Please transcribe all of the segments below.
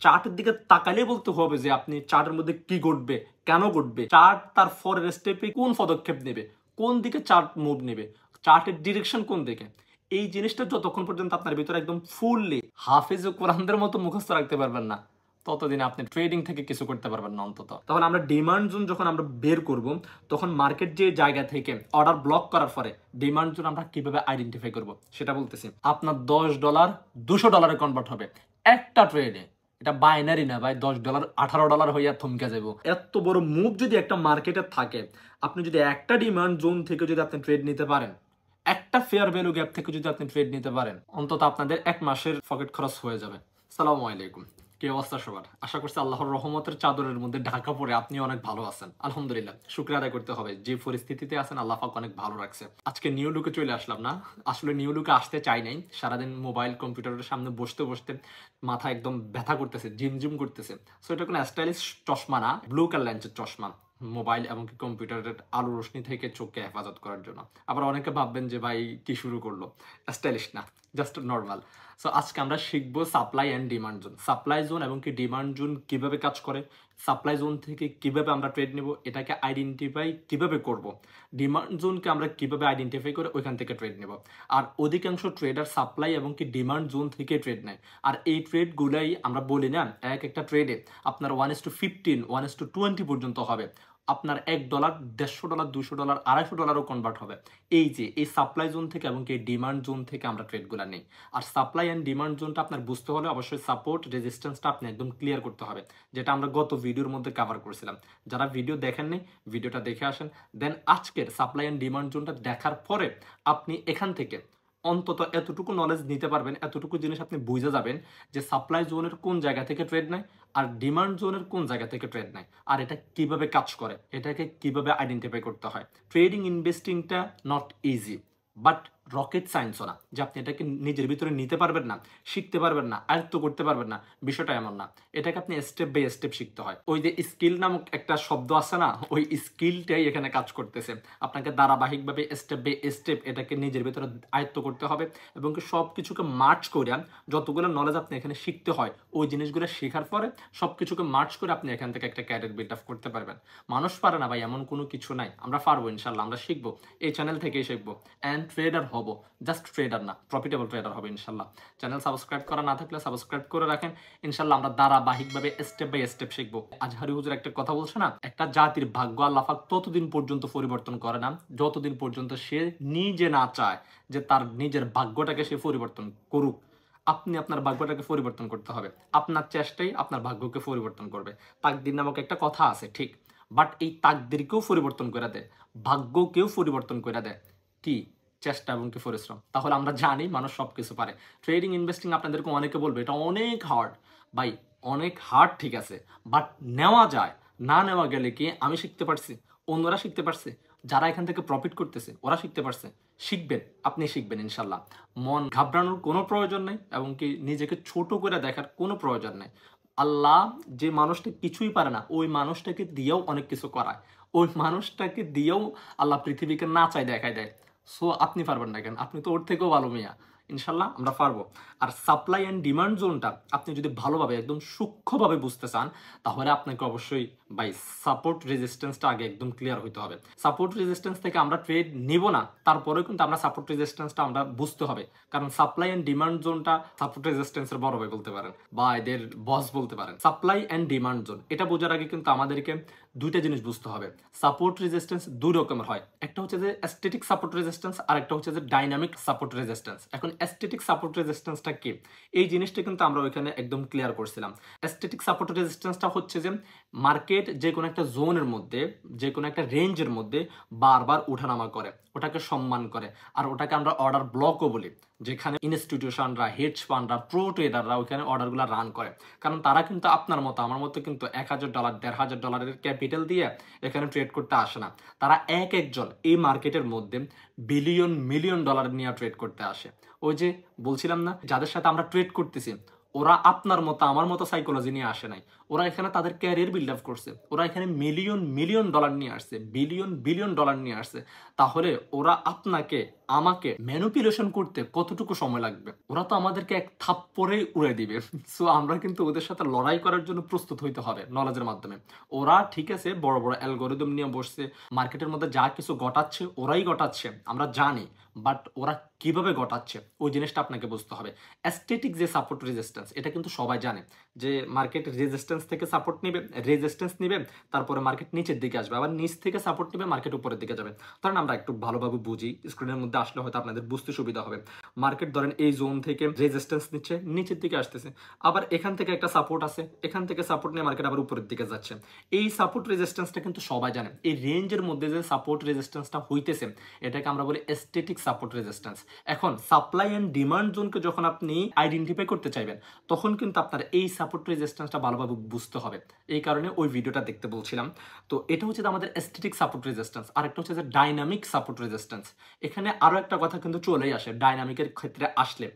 চার্টের দিকে তাকালেই বলতে হবে যে আপনি চার্টের মধ্যে কি ঘটবে, কেন ঘটবে, চার্ট তার পরের স্টেপে কোন পদক্ষেপ নেবে, কোন দিকে চার্ট মুভ নেবে, চার্টের ডিরেকশন কোন দিকে। এই জিনিসটা যতক্ষণ পর্যন্ত আপনার ভিতরে একদম ফুললি হাফেজ ও কোরআনদের মতো মুখস্থ রাখতে পারবেন না, ততদিন আপনি ট্রেডিং থেকে কিছু করতে পারবেন না অন্তত। তাহলে আমরা ডিমান্ড জোন যখন আমরা বের করব, তখন মার্কেট যে জায়গা থেকে অর্ডার ব্লক করার পরে ডিমান্ড জোন আমরা কিভাবে আইডেন্টিফাই করব সেটা বলতেছি। আপনার $10 $200 কনভার্ট হবে একটা ট্রেডে। এটা বাইনারি না ভাই, $10 $18 হইয়া থমকে যাবো। এত বড় মুভ যদি একটা মার্কেটে থাকে, আপনি যদি একটা ডিমান্ড জোন থেকে যদি আপনি ট্রেড নিতে পারেন, একটা ফেয়ার ভ্যালু গ্যাপ থেকে যদি আপনি ট্রেড নিতে পারেন, অন্তত আপনাদের 1 মাসের পকেট খরচ হয়ে যাবে। আসসালামু আলাইকুম, কি অবস্থা সবার? আশা করছি আল্লাহর রহমতের চাদরের মধ্যে ঢাকা পড়ে আপনি অনেক ভালো আছেন। আলহামদুলিল্লাহ, শুকরিয়া আদায় করতে হবে, যে পরিস্থিতিতে আছেন আল্লাহ পাক অনেক ভালো রাখছে। আজকে নিউ লুকে চলে আসলাম না, আসলে নিউ লুকে আসতে চাই নাই। সারাদিন মোবাইল কম্পিউটারের সামনে বসতে বসতে মাথা একদম ব্যথা করতেছে, ঝিমঝিম করতেছে। সো এটা কোনো স্টাইলিশ চশমা না, ব্লু কালার লেন্সের চশমা, মোবাইল এবং কম্পিউটারের আলো রোশনি থেকে চোখকে হেফাজত করার জন্য। আবার অনেকে ভাববেন যে ভাই কি শুরু করলো, স্টাইলিশ না, জাস্ট নর্মাল। সো আজকে আমরা শিখবো supply and demand zone, supply zone এবং কি ডিমান্ড জোন কিভাবে কাজ করে, সাপ্লাই জোন থেকে কিভাবে আমরা ট্রেড নেব, এটাকে আইডেন্টিফাই কিভাবে করব, ডিমান্ড জোনকে আমরা কিভাবে আইডেন্টিফাই করে ওইখান থেকে ট্রেড নেব। আর অধিকাংশ ট্রেডার সাপ্লাই এবং কি ডিমান্ড জোন থেকে ট্রেড নেয়। আর এই ট্রেডগুলাই আমরা বলি না, এক একটা ট্রেডে আপনার 1:15 1:20 পর্যন্ত হবে। আপনার $1 $150 $200 $250 কনভার্ট হবে। এই যে এই সাপ্লাই জোন থেকে এবং কি ডিমান্ড জোন থেকে আমরা ট্রেডগুলো নেই। আর সাপ্লাই অ্যান্ড ডিমান্ড জোনটা আপনার বুঝতে হলে অবশ্যই সাপোর্ট রেজিস্ট্যান্সটা আপনি একদম ক্লিয়ার করতে হবে, যেটা আমরা গত ভিডিওর মধ্যে কভার করেছিলাম। যারা ভিডিও দেখেননি ভিডিওটা দেখে আসেন, দেন আজকের সাপ্লাই অ্যান্ড ডিমান্ড জোনটা দেখার পরে আপনি এখান থেকে অন্তত এতটুকু নলেজ নিতে পারবেন, এতটুকু জিনিস আপনি বুঝে যাবেন যে সাপ্লাই জোনের কোন জায়গা থেকে ট্রেড নেয় আর ডিমান্ড জোনের কোন জায়গা থেকে ট্রেড নেয়, আর এটা কিভাবে কাজ করে, এটাকে কিভাবে আইডেন্টিফাই করতে হয়। ট্রেডিং ইনভেস্টিংটা নট ইজি, বাট রকেট সায়েন্সও না যে আপনি এটাকে নিজের ভিতরে নিতে পারবেন না, শিখতে পারবেন না, আয়ত্ত করতে পারবেন না, বিষয়টা এমন না। এটাকে আপনি স্টেপ বাই স্টেপ শিখতে হয়। ওই যে স্কিল নামক একটা শব্দ আছে না, ওই স্কিলটাই এখানে কাজ করতেছে। আপনাকে ধারাবাহিকভাবে স্টেপ বাই স্টেপ এটাকে নিজের ভিতরে আয়ত্ত করতে হবে এবং সব কিছুকে মার্চ করে যতগুলো নলেজ আপনি এখানে শিখতে হয়, ওই জিনিসগুলো শেখার পরে সব কিছুকে মার্চ করে আপনি এখান থেকে একটা ক্যারিয়ার বিল্ড আপ করতে পারবেন। মানুষ পারে না ভাই, এমন কোনো কিছু নাই। আমরা পারবো ইনশাল্লাহ, আমরা শিখবো, এই চ্যানেল থেকেই শিখবো। অ্যান্ড ট্রেডার হব, জাস্ট ট্রেডার না, প্রফিটেবল ট্রেডার হবে ইনশাল্লাহ। চ্যানেল সাবস্ক্রাইব করা না থাকলে সাবস্ক্রাইব করে রাখেন, ইনশাল্লাহ আমরা ধারাবাহিকভাবে স্টেপ বাই স্টেপ শিখবো। আজহারি হুজুর একটা কথা বলছে না, একটা জাতির ভাগ্য আল্লাহ পাক ততদিন পর্যন্ত পরিবর্তন করে না যতদিন পর্যন্ত সে নিজে না চায় যে তার নিজের ভাগ্যটাকে সে পরিবর্তন করুক। আপনি আপনার ভাগ্যটাকে পরিবর্তন করতে হবে, আপনার চেষ্টাই আপনার ভাগ্যকে পরিবর্তন করবে। তাকদির নামক একটা কথা আছে ঠিক, বাট এই তাকদিরকেও পরিবর্তন করে দেয়, ভাগ্যকেও পরিবর্তন করে দেয় কি? চেষ্টা এবং কি পরিশ্রম। তাহলে আমরা জানি মানুষ সবকিছু পারে। ট্রেডিং ইনভেস্টিং আপনাদেরকে অনেকে বলবে এটা অনেক হার্ড, ভাই অনেক হার্ড ঠিক আছে, বাট নেওয়া যায়। না নেওয়া গেলে কি আমি শিখতে পারছি, অন্যরা শিখতে পারছে, যারা এখান থেকে প্রফিট করতেছে ওরা শিখতে পারছে। শিখবেন, আপনি শিখবেন ইনশাল্লাহ। মন ঘাবড়ানোর কোনো প্রয়োজন নেই এবং কি নিজেকে ছোট করে দেখার কোনো প্রয়োজন নেই। আল্লাহ যে মানুষটা কিছুই পারে না, ওই মানুষটাকে দিয়েও অনেক কিছু করায়, ওই মানুষটাকে দিয়েও আল্লাহ পৃথিবীকে না চাই দেখায় দেয়। সো আপনি পারবেন না কেন? আপনি তো ওর থেকেও ভালো মিয়া। ইনশাল্লাহ আমরা পারবো। আর সাপ্লাই অ্যান্ড ডিমান্ড জোনটা আপনি যদি ভালোভাবে একদম সূক্ষ্মভাবে বুঝতে চান, তাহলে আপনাকে অবশ্যই বাই সাপোর্ট রেজিস্ট্যান্সটা আগে একদম ক্লিয়ার হইতে হবে। সাপোর্ট রেজিস্ট্যান্স থেকে আমরা ট্রেড নিব না, তারপরেও কিন্তু আমরা সাপোর্ট রেজিস্ট্যান্সটা আমরা বুঝতে হবে। কারণ সাপ্লাই অ্যান্ড ডিমান্ড জোনটা সাপোর্ট রেজিস্ট্যান্সের বড় ভাই বলতে পারেন, বা এদের বস বলতে পারেন। সাপ্লাই অ্যান্ড ডিমান্ড জোন এটা বোঝার আগে কিন্তু আমাদেরকে দুইটা জিনিস বুঝতে হবে। সাপোর্ট রেজিস্ট্যান্স দুই রকমের হয়, একটা হচ্ছে যে স্ট্যাটিক সাপোর্ট রেজিস্ট্যান্স আর একটা হচ্ছে যে ডাইনামিক সাপোর্ট রেজিস্ট্যান্স। এখন স্ট্যাটিক সাপোর্ট রেজিস্ট্যান্সটা কি, এই জিনিসটা কিন্তু আমরা ওইখানে একদম ক্লিয়ার করছিলাম। স্ট্যাটিক সাপোর্ট রেজিস্ট্যান্সটা হচ্ছে যে মার্কেট যে কোনো একটা জোনের মধ্যে, যে কোনো একটা রেঞ্জের মধ্যে বারবার উঠানামা করে, ওটাকে সম্মান করে। আর ওটাকে আমরা অর্ডার ব্লকও বলি, যেখানে ইনস্টিটিউশনরা, হেজ ফান্ডরা, প্রো ট্রেডাররা ওইখানে অর্ডারগুলো রান করে। কারণ তারা কিন্তু আপনার মতো আমার মতো কিন্তু $1000 $1500 ক্যাপিটাল দিয়ে এখানে ট্রেড করতে আসে না। তারা এক একজন এই মার্কেটের মধ্যে বিলিয়ন মিলিয়ন ডলার নিয়ে ট্রেড করতে আসে। ওই যে বলছিলাম না, যাদের সাথে আমরা ট্রেড করতেছি ওরা আপনার মতো আমার মতো সাইকোলজি নিয়ে আসে নাই, ওরা এখানে তাদের ক্যারিয়ার বিল্ড আপ করছে, ওরা এখানে মিলিয়ন মিলিয়ন ডলার নিয়ে আসছে, বিলিয়ন বিলিয়ন ডলার নিয়ে আসছে। তাহলে ওরা আপনাকে আমাকে ম্যানিপুলেশন করতে কতটুকু সময় লাগবে? ওরা তো আমাদেরকে এক থাপ্পড়েই উড়াই দিবে। সো আমরা কিন্তু ওদের সাথে লড়াই করার জন্য প্রস্তুত হইতে হবে নলেজের মাধ্যমে। ওরা ঠিক আছে বড়, বড় অ্যালগরিদম নিয়ে বসছে। মার্কেটের মধ্যে যা কিছু ঘটাচ্ছে ওরাই ঘটাচ্ছে। আমরা জানি। বাট ওরা কিভাবে ঘটাচ্ছে ওই জিনিসটা আপনাকে বুঝতে হবে। অ্যাস্থেটিক যে সাপোর্ট রেজিস্ট্যান্স এটা কিন্তু সবাই জানে যে মার্কেট রেজিস্ট্যান্স থেকে সাপোর্ট নিবে, রেজিস্ট্যান্স নিবে, তারপরে মার্কেট নিচের দিকে আসবে, আবার নিচ থেকে সাপোর্ট নিবে, মার্কেট উপরের দিকে যাবে। ধরেন আমরা একটু ভালোভাবে বুঝি, স্ক্রিনের মধ্যে আসলে হয়তো আপনাদের বুঝতে সুবিধা হবে। মার্কেট ধরেন এই জোন থেকে রেজিস্ট্যান্স নিচ্ছে, নিচের দিকে আসতেছে, আবার এখান থেকে একটা সাপোর্ট আছে, এখান থেকে সাপোর্ট নিয়ে মার্কেট আবার উপরের দিকে যাচ্ছে। এই সাপোর্ট রেজিস্ট্যান্সটা কিন্তু সবাই জানে। এই রেঞ্জের মধ্যে যে সাপোর্ট রেজিস্ট্যান্সটা হইতেছে এটাকে আমরা বলি এস্থেটিক সাপোর্ট রেজিস্ট্যান্স। এখন সাপ্লাই অ্যান্ড ডিমান্ড জোনকে যখন আপনি আইডেন্টিফাই করতে চাইবেন তখন কিন্তু আপনার এই সাপোর্ট রেজিস্ট্যান্সটা ভালোভাবে বুঝতে হবে। এই কারণে ওই ভিডিওটা দেখতে বলছিলাম। তো এটা হচ্ছে আমাদের এস্থেটিক সাপোর্ট রেজিস্ট্যান্স। আর একটা হচ্ছে যে ডাইনামিক সাপোর্ট রেজিস্ট্যান্স। এখানে আরো একটা কথা কিন্তু চলেই আসে ডাইনামিকের ক্ষেত্রে আসলে।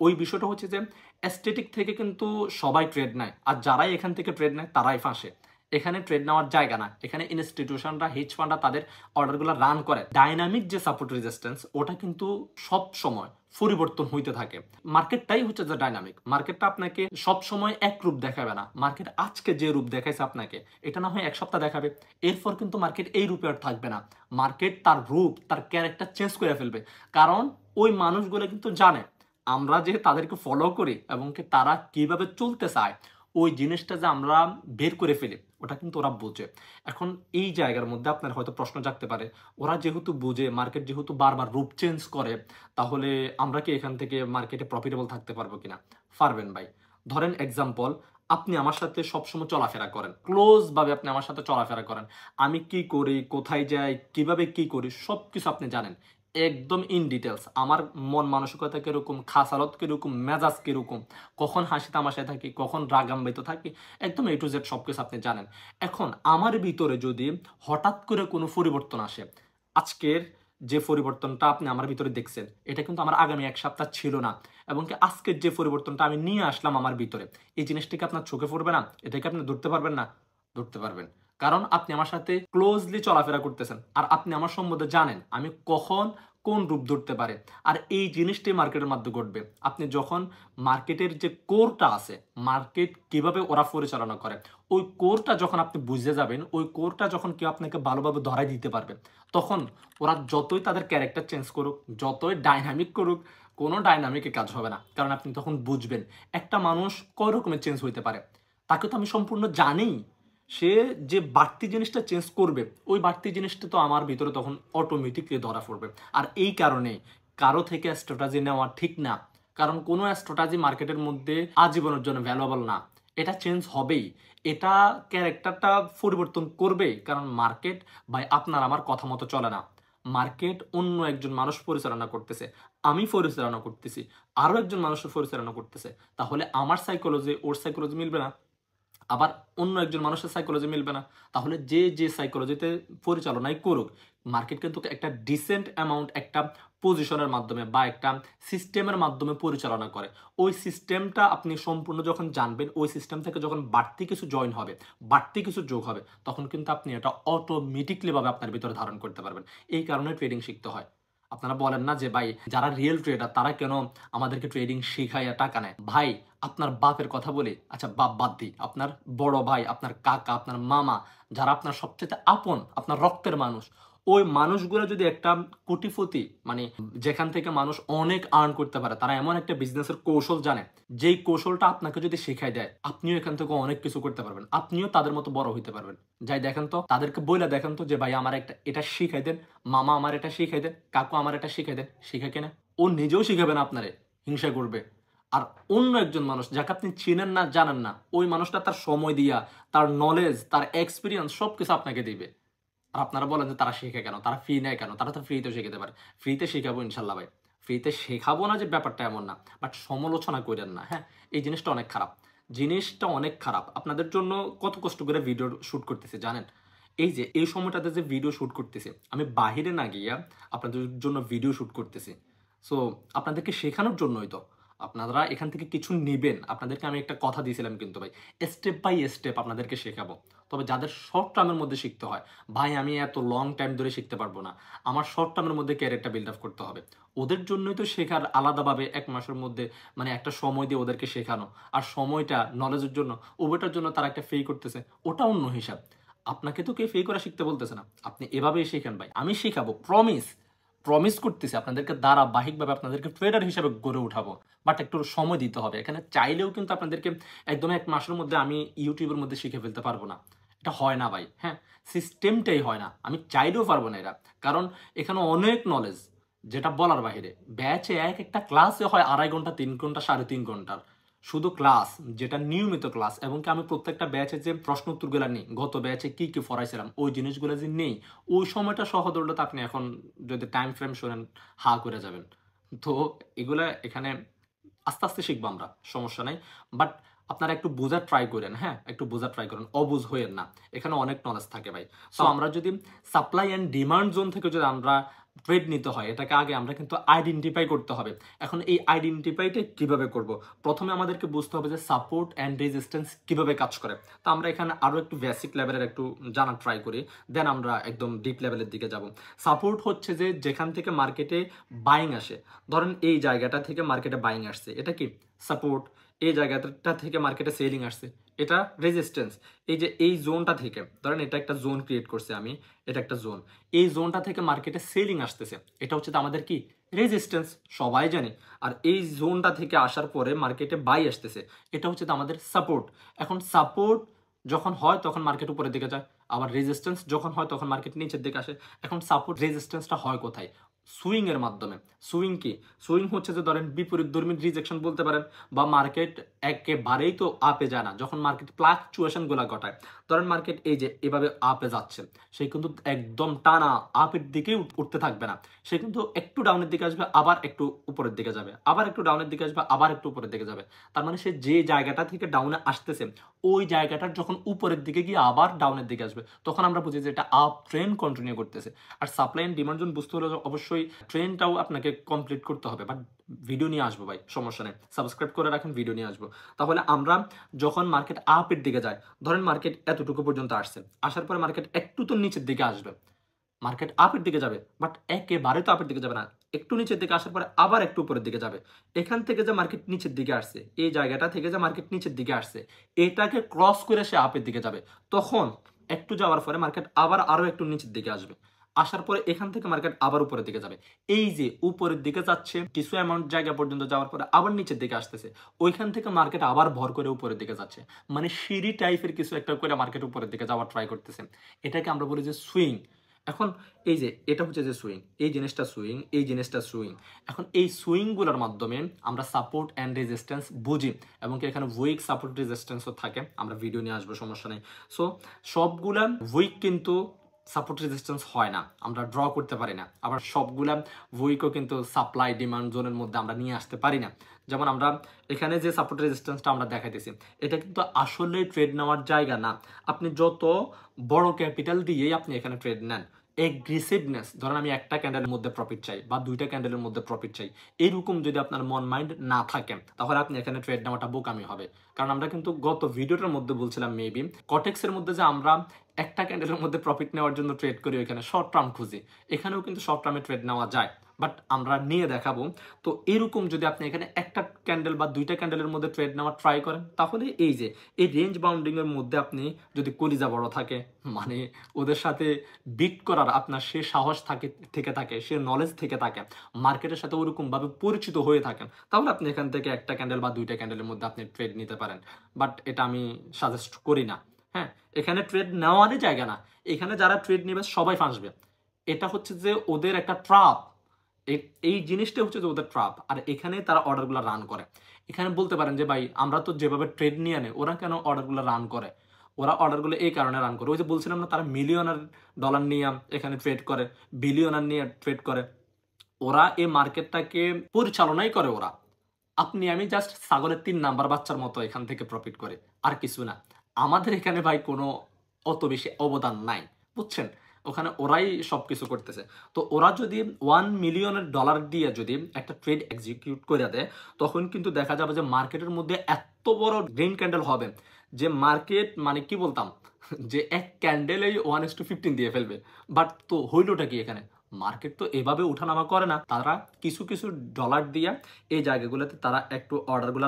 ওই বিষয়টা হচ্ছে যে এস্থেটিক থেকে কিন্তু সবাই ট্রেড নেয়, আর যারাই এখান থেকে ট্রেড নেয় তারাই ফাঁসে। এখানে ট্রেড নেওয়ার জায়গা না, এখানে ইনস্টিটিউশনরা, হেজ ফান্ডরা তাদের অর্ডারগুলো রান করে। ডাইনামিক যে সাপোর্ট রেজিস্ট্যান্স ওটা কিন্তু সব সময় পরিবর্তন হইতে থাকে। মার্কেটটাই হচ্ছে যে ডাইনামিক। মার্কেটটা আপনাকে সব সময় এক রূপ দেখাবে না। মার্কেট আজকে যে রূপ দেখাইছে আপনাকে, এটা না হয় এক সপ্তাহ দেখাবে, এরপর কিন্তু মার্কেট এই রূপে আর থাকবে না। মার্কেট তার রূপ, তার ক্যারেক্টার চেঞ্জ করে ফেলবে। কারণ ওই মানুষগুলো কিন্তু জানে আমরা যে তাদেরকে ফলো করি এবং কি তারা কিভাবে চলতে চায়, ওই জিনিসটা যে আমরা বের করে ফেলি ওটা কিন্তু ওরা বোঝে। এখন এই জায়গার মধ্যে আপনার হয়তো প্রশ্ন জাগতে পারে, ওরা যেহেতু বুঝে, মার্কেট যেহেতু বারবার রূপ চেঞ্জ করে, তাহলে আমরা কি এখান থেকে মার্কেটে প্রফিটেবল থাকতে পারবো কিনা? পারবেন ভাই। ধরেন এক্সাম্পল, আপনি আমার সাথে সবসময় চলাফেরা করেন, ক্লোজ ভাবে আপনি আমার সাথে চলাফেরা করেন, আমি কি করি, কোথায় যাই, কিভাবে কি করি সব কিছু আপনি জানেন একদম ইন ডিটেলস। আমার মন মানসিকতা কিরকম, খাসালত কিরকম, মেজাজ কিরকম, কখন হাসি তামাশায় থাকি, কখন রাগান্বিত থাকি, একদম এ টু জেড সবকিছু আপনি জানেন। এখন আমার ভিতরে যদি হঠাৎ করে কোনো পরিবর্তন আসে, আজকের যে পরিবর্তনটা আপনি আমার ভিতরে দেখছেন এটা কিন্তু আমার আগামী এক সপ্তাহ ছিল না, এবং কি আজকের যে পরিবর্তনটা আমি নিয়ে আসলাম আমার ভিতরে, এই জিনিসটাকে আপনার চোখে পড়বে না? এটাকে আপনি ধরতে পারবেন না? ধরতে পারবেন। কারণ আপনি আমার সাথে ক্লোজলি চলাফেরা করতেছেন, আর আপনি আমার সম্বন্ধে জানেন আমি কখন কোন রূপ ধরতে পারে। আর এই জিনিসটাই মার্কেটের মাধ্যমে ঘটবে। আপনি যখন মার্কেটের যে কোরটা আছে, মার্কেট কিভাবে ওরা পরিচালনা করে, ওই কোরটা যখন আপনি বুঝে যাবেন, ওই কোরটা যখন কেউ আপনাকে ভালোভাবে ধরাই দিতে পারবে, তখন ওরা যতই তাদের ক্যারেক্টার চেঞ্জ করুক, যতই ডাইনামিক করুক, কোনো ডাইনামিকে কাজ হবে না। কারণ আপনি তখন বুঝবেন একটা মানুষ কয় রকমের চেঞ্জ হইতে পারে। তাকে তো আমি সম্পূর্ণ জানি। সে যে বাড়তি জিনিসটা চেঞ্জ করবে, ওই বাড়তি জিনিসটা তো আমার ভিতরে তখন অটোমেটিকলি ধরা পড়বে। আর এই কারণে কারো থেকে স্ট্র্যাটেজি নেওয়া ঠিক না। কারণ কোনো স্ট্র্যাটেজি মার্কেটের মধ্যে আজীবনের জন্য ভ্যালুয়েবল না। এটা চেঞ্জ হবেই, এটা ক্যারেক্টারটা পরিবর্তন করবেই। কারণ মার্কেট ভাই আপনার আমার কথা মতো চলে না। মার্কেট অন্য একজন মানুষ পরিচালনা করতেছে, আমি পরিচালনা করতেছি, আরো একজন মানুষের পরিচালনা করতেছে। তাহলে আমার সাইকোলজি ওর সাইকোলজি মিলবে না, আবার অন্য একজন মানুষের সাইকোলজি মিলবে না। তাহলে যে যে সাইকোলজিতে পরিচালনাই করুক, মার্কেট কিন্তু একটা ডিসেন্ট অ্যামাউন্ট একটা পজিশনের মাধ্যমে বা একটা সিস্টেমের মাধ্যমে পরিচালনা করে। ওই সিস্টেমটা আপনি সম্পূর্ণ যখন জানবেন, ওই সিস্টেম থেকে যখন বাড়তি কিছু জয়েন হবে, বাড়তি কিছু যোগ হবে, তখন কিন্তু আপনি এটা অটোমেটিকলি ভাবে আপনার ভিতরে ধারণ করতে পারবেন। এই কারণে ট্রেডিং শিখতে হয়। আপনারা বলেন না যে ভাই যারা রিয়েল ট্রেডার তারা কেন আমাদেরকে ট্রেডিং শিখাইয়া টাকা নেয়? ভাই আপনার বাপের কথা বলি, আচ্ছা বাপ বাদ দিই, আপনার বড় ভাই, আপনার কাকা, আপনার মামা, যারা আপনার সবচেয়ে আপন, আপনার রক্তের মানুষ, ওই মানুষগুলো যদি একটা কোটিপতি, মানে যেখান থেকে মানুষ অনেক আর্ন করতে পারে, তারা এমন একটা বিজনেসের কৌশল জানে, যেই কৌশলটা আপনাকে যদি শেখাই দেয়, আপনিও এখান থেকে অনেক কিছু করতে পারবেন, আপনিও তাদের মতো বড় হইতে পারবেন। যাই দেখেন তো, তাদেরকে বইলা দেখেন তো যে ভাই আমার একটা এটা শিখাই দেন, মামা আমার এটা শিখাই দেন, কাকু আমার এটা শিখাই দেন, শিখা কেনা ও নিজেও শিখাবে না আপনারে, হিংসা করবে। আর অন্য একজন মানুষ যাকে আপনি চিনেন না, জানেন না, ওই মানুষটা তার সময় দিয়া, তার নলেজ, তার এক্সপিরিয়েন্স সবকিছু আপনাকে দিবে। আর আপনারা বলেন যে তারা শেখে কেন, তারা ফি নেয় কেন? তারা তো ফ্রিতে শেখাতে পারে। ফ্রিতে শেখাবো ইনশাল্লাহ ভাই, ফ্রিতে শেখাবো না যে ব্যাপারটা এমন না, বাট সমালোচনা করেন না। হ্যাঁ, এই জিনিসটা অনেক খারাপ, জিনিসটা অনেক খারাপ। আপনাদের জন্য কত কষ্ট করে ভিডিও শুট করতেছে জানেন? এই যে এই সময়টাতে যে ভিডিও শুট করতেছে, আমি বাহিরে না গিয়া আপনাদের জন্য ভিডিও শুট করতেছি। সো আপনাদেরকে শেখানোর জন্যই তো। আপনারা এখান থেকে কিছু নেবেন। আপনাদেরকে আমি একটা কথা দিয়েছিলাম কিন্তু ভাই, স্টেপ বাই স্টেপ আপনাদেরকে শেখাবো। তবে যাদের শর্ট টার্মের মধ্যে শিখতে হয়, ভাই আমি এত লং টাইম ধরে শিখতে পারবো না, আমার শর্ট টার্মের মধ্যে ক্যারিয়ারটা বিল্ড আপ করতে হবে, ওদের জন্যই তো শেখার আলাদাভাবে 1 মাসের মধ্যে মানে একটা সময় দিয়ে ওদেরকে শেখানো। আর সময়টা নলেজের জন্য, ওটার জন্য তারা একটা ফি করতেছে, ওটা অন্য হিসাব। আপনাকে তো কেউ ফি করে শিখতে বলতেছে না, আপনি এভাবেই শেখেন ভাই, আমি শিখাবো, প্রমিস প্রমিস করতেছি আপনাদেরকে, ধারাবাহিকভাবে আপনাদেরকে ট্রেডার হিসেবে গড়ে উঠাবো। বাট একটু সময় দিতে হবে। এখানে চাইলেও কিন্তু আপনাদেরকে একদম 1 মাসের মধ্যে আমি ইউটিউবের মধ্যে শিখে ফেলতে পারবো না, এটা হয় না ভাই। হ্যাঁ, সিস্টেমটাই হয় না, আমি চাইলেও পারবো না এটা। কারণ এখানে অনেক নলেজ, যেটা বলার বাইরে। ব্যাচে একটা ক্লাসে হয় 2.5 ঘন্টা, 3 ঘন্টা, 3.5 ঘন্টার শুধু ক্লাস, যেটা নিয়মিত ক্লাস। এবং কি আমি প্রত্যেকটা ব্যাচে যে প্রশ্ন উত্তরগুলো নিই, গত ব্যাচে কি কি পড়াইছিলাম ওই জিনিসগুলো যে নেই, ওই সময়টা সহ ধরলে তো আপনি এখন যদি টাইম ফ্রেম শোনেন হা করে যাবেন। তো এগুলা এখানে আস্তে আস্তে শিখবো আমরা, সমস্যা নাই। বাট আপনারা একটু বোঝার ট্রাই করেন, হ্যাঁ একটু বোঝার ট্রাই করেন, অবুঝ হইয়েন না, এখানে অনেক নলেজ থাকে ভাই। সো আমরা যদি সাপ্লাই অ্যান্ড ডিমান্ড জোন থেকে যদি আমরা ট্রেড নিতে হয়, এটাকে আগে আমরা কিন্তু আইডেন্টিফাই করতে হবে। এখন এই আইডেন্টিফাইটা কিভাবে করব? প্রথমে আমাদেরকে বুঝতে হবে যে সাপোর্ট অ্যান্ড রেজিস্ট্যান্স কিভাবে কাজ করে। তো আমরা এখানে আরো একটু বেসিক লেভেলের একটু জানার ট্রাই করি, দেন আমরা একদম ডিপ লেভেলের দিকে যাব। সাপোর্ট হচ্ছে যে যেখান থেকে মার্কেটে বাইং আসে, ধরেন এই জায়গাটা থেকে মার্কেটে বাইং আসছে, এটা কি সাপোর্ট। এই জায়গাটা থেকে মার্কেটে সেলিং আসছে, এটা রেজিস্ট্যান্স। এই যে এই জোনটা থেকে, ধরেন এটা একটা জোন ক্রিয়েট করছে আমি, এটা একটা জোন, এই জোনটা থেকে মার্কেটে সেলিং আসতেছে, এটা হচ্ছে আমাদের কি রেজিস্ট্যান্স, সবাই জানি। আর এই জোনটা থেকে আসার পরে মার্কেটে বাই আসতেছে, এটা হচ্ছে আমাদের সাপোর্ট। এখন সাপোর্ট যখন হয় তখন মার্কেট উপরের দিকে যায়, আবার রেজিস্ট্যান্স যখন হয় তখন মার্কেট নিচের দিকে আসে। এখন সাপোর্ট রেজিস্ট্যান্সটা হয় কোথায়? সুইং এর মাধ্যমে। সুইং কি? সুইং হচ্ছে যে ধরেন বিপরীত ধর্মী রিজেকশন বলতে পারেন, বা মার্কেট একেবারেই তো আপে যায় না, যখন মার্কেট ফ্লাকচুয়েশন গুলা ঘটায়। ধরেন মার্কেট এই যে এভাবে আপে যাচ্ছে, সে কিন্তু একদম টানা আপের দিকেই উঠতে থাকবে না, সে কিন্তু একটু ডাউনের দিকে আসবে, আবার একটু উপরের দিকে যাবে, আবার একটু ডাউনের দিকে আসবে, আবার একটু উপরের দিকে যাবে। তার মানে সে যে জায়গাটা থেকে ডাউনে আসতেছে, ওই জায়গাটার যখন উপরের দিকে গিয়ে আবার ডাউনের দিকে আসবে, তখন আমরা বুঝি যে এটা আপ ট্রেন্ড কন্টিনিউ করতেছে। আর সাপ্লাই এন্ড ডিমান্ড জোন বুঝতে হলে অবশ্যই ট্রেনটাও আপনাকে কমপ্লিট করতে হবে। বাট ভিডিও নিয়ে আসবো ভাই, সমস্যা নেই, সাবস্ক্রাইব করে রাখেন, ভিডিও নিয়ে আসবো। তাহলে আমরা যখন মার্কেট আপের দিকে যায়, ধরেন মার্কেট এতটুকু পর্যন্ত আসছে, আসার পরে মার্কেট একটু তো নিচের দিকে আসবে, মার্কেট আপের দিকে যাবে, বাট একেবারে তো আপের দিকে যাবে না, একটু নিচের দিকে আসার পরে আবার একটু উপরের দিকে যাবে। এখান থেকে যে মার্কেট নিচের দিকে আসছে, এই জায়গাটা থেকে যে মার্কেট নিচের দিকে আসছে, এটাকে ক্রস করে সে আপের দিকে যাবে। তখন একটু যাওয়ার পরে মার্কেট আবার আরো একটু নিচের দিকে আসবে, আসার পরে এখান থেকে মার্কেট আবার উপরের দিকে যাবে। এই যে উপরের দিকে যাচ্ছে কিছু অ্যামাউন্ট জায়গা পর্যন্ত যাওয়ার পরে আবার নিচের দিকে আসতেছে, ওইখান থেকে মার্কেট আবার ভর করে উপরের দিকে যাচ্ছে, মানে সিঁড়ি টাইপের কিছু একটা করে মার্কেট উপরের দিকে যাওয়ার ট্রাই করতেছে। এটাকে আমরা বলি যে সুইং। এখন এই যে এটা হচ্ছে যে সুইং, এই জিনিসটা সুইং, এই জিনিসটা সুইং। এখন এই সুইংগুলোর মাধ্যমে আমরা সাপোর্ট অ্যান্ড রেজিস্ট্যান্স বুঝি, এবং এখানে উইক সাপোর্ট রেজিস্ট্যান্সও থাকে, আমরা ভিডিও নিয়ে আসবো, সমস্যা নেই। সো সবগুলা উইক কিন্তু সাপোর্ট রেজিস্ট্যান্স হয় না, আমরা ড্র করতে পারি না। আবার সবগুলা উইকও কিন্তু সাপ্লাই ডিমান্ড জোনের মধ্যে আমরা নিয়ে আসতে পারি না। যেমন আমরা এখানে যে সাপোর্ট রেজিস্ট্যান্সটা আমরা দেখাইতেছি, এটা কিন্তু আসলে ট্রেড নেওয়ার জায়গা না। আপনি যত বড় ক্যাপিটাল দিয়েই আপনি এখানে ট্রেড নেন, এগ্রেসিভনেস, ধরেন আমি একটা ক্যান্ডেলের মধ্যে প্রফিট চাই বা দুইটা ক্যান্ডেলের মধ্যে প্রফিট চাই, এরকম যদি আপনার মন মাইন্ড না থাকে, তাহলে আপনি এখানে ট্রেড নেওয়াটা বোকামি হবে। কারণ আমরা কিন্তু গত ভিডিওটার মধ্যে বলছিলাম মেবি, কটেক্সের মধ্যে যে আমরা একটা ক্যান্ডেলের মধ্যে প্রফিট নেওয়ার জন্য ট্রেড করি, ওইখানে শর্ট টার্ম খুঁজি, এখানেও কিন্তু শর্ট টার্মে ট্রেড নেওয়া যায়, বাট আমরা নিয়ে দেখাবো। তো এরকম যদি আপনি এখানে একটা ক্যান্ডেল বা দুইটা ক্যান্ডেলের মধ্যে ট্রেড নেওয়ার ট্রাই করেন, তাহলে এই যে এই রেঞ্জ বাউন্ডিং এর মধ্যে আপনি যদি কলিজা বড় থাকে, মানে ওদের সাথে বিট করার আপনার সে সাহস থেকে থাকে, সে নলেজ থেকে থাকে, মার্কেটের সাথে ওরকম ভাবে পরিচিত হয়ে থাকেন, তাহলে আপনি এখান থেকে একটা ক্যান্ডেল বা দুইটা ক্যান্ডেলের মধ্যে আপনি ট্রেড নিতে পারেন। বাট এটা আমি সাজেস্ট করি না। হ্যাঁ, এখানে ট্রেড নেওয়ারই জায়গা না, এখানে যারা ট্রেড নেবে সবাই ফাঁসবে। এটা হচ্ছে যে ওদের একটা ট্রাপ, এই জিনিসটা হচ্ছে যে ওদের ট্রাপ। আর এখানে তারা অর্ডারগুলো রান করে। এখানে বলতে পারেন যে ভাই আমরা তো যেভাবে ট্রেড নিয়ে নেই, ওরা কেন অর্ডারগুলো রান করে? ওরা অর্ডারগুলো এই কারণে রান করে, ওই যে বলছিলাম না, তারা মিলিয়নার ডলার নিয়ে এখানে ট্রেড করে, বিলিয়নার নিয়ে ট্রেড করে, ওরা এই মার্কেটটাকে পরিচালনাই করে ওরা। আপনি আমি জাস্ট ছাগলের 3 নাম্বার বাচ্চার মতো এখান থেকে প্রফিট করে, আর কিছু না। আমাদের এখানে ভাই কোনো অত বেশি অবদান নাই, বুঝছেন? ওখানে ওরাই সবকিছু করতেছে। তো ওরা যদি $1 মিলিয়ন দিয়ে যদি একটা ট্রেড এক্সিকিউট করে দেয়, তখন কিন্তু দেখা যাবে যে মার্কেটের মধ্যে এত বড় গ্রিন ক্যান্ডেল হবে যে মার্কেট মানে কি বলতাম যে এক ক্যান্ডেলেই 1:15 দিয়ে ফেলবে। বাট তো হইলোটা কি এখানে? মার্কেট তো এভাবে উঠানামা করে না, তারা কিছু কিছু ডলার দিয়ে এই জায়গাগুলোতে তারা একটু অর্ডারগুলো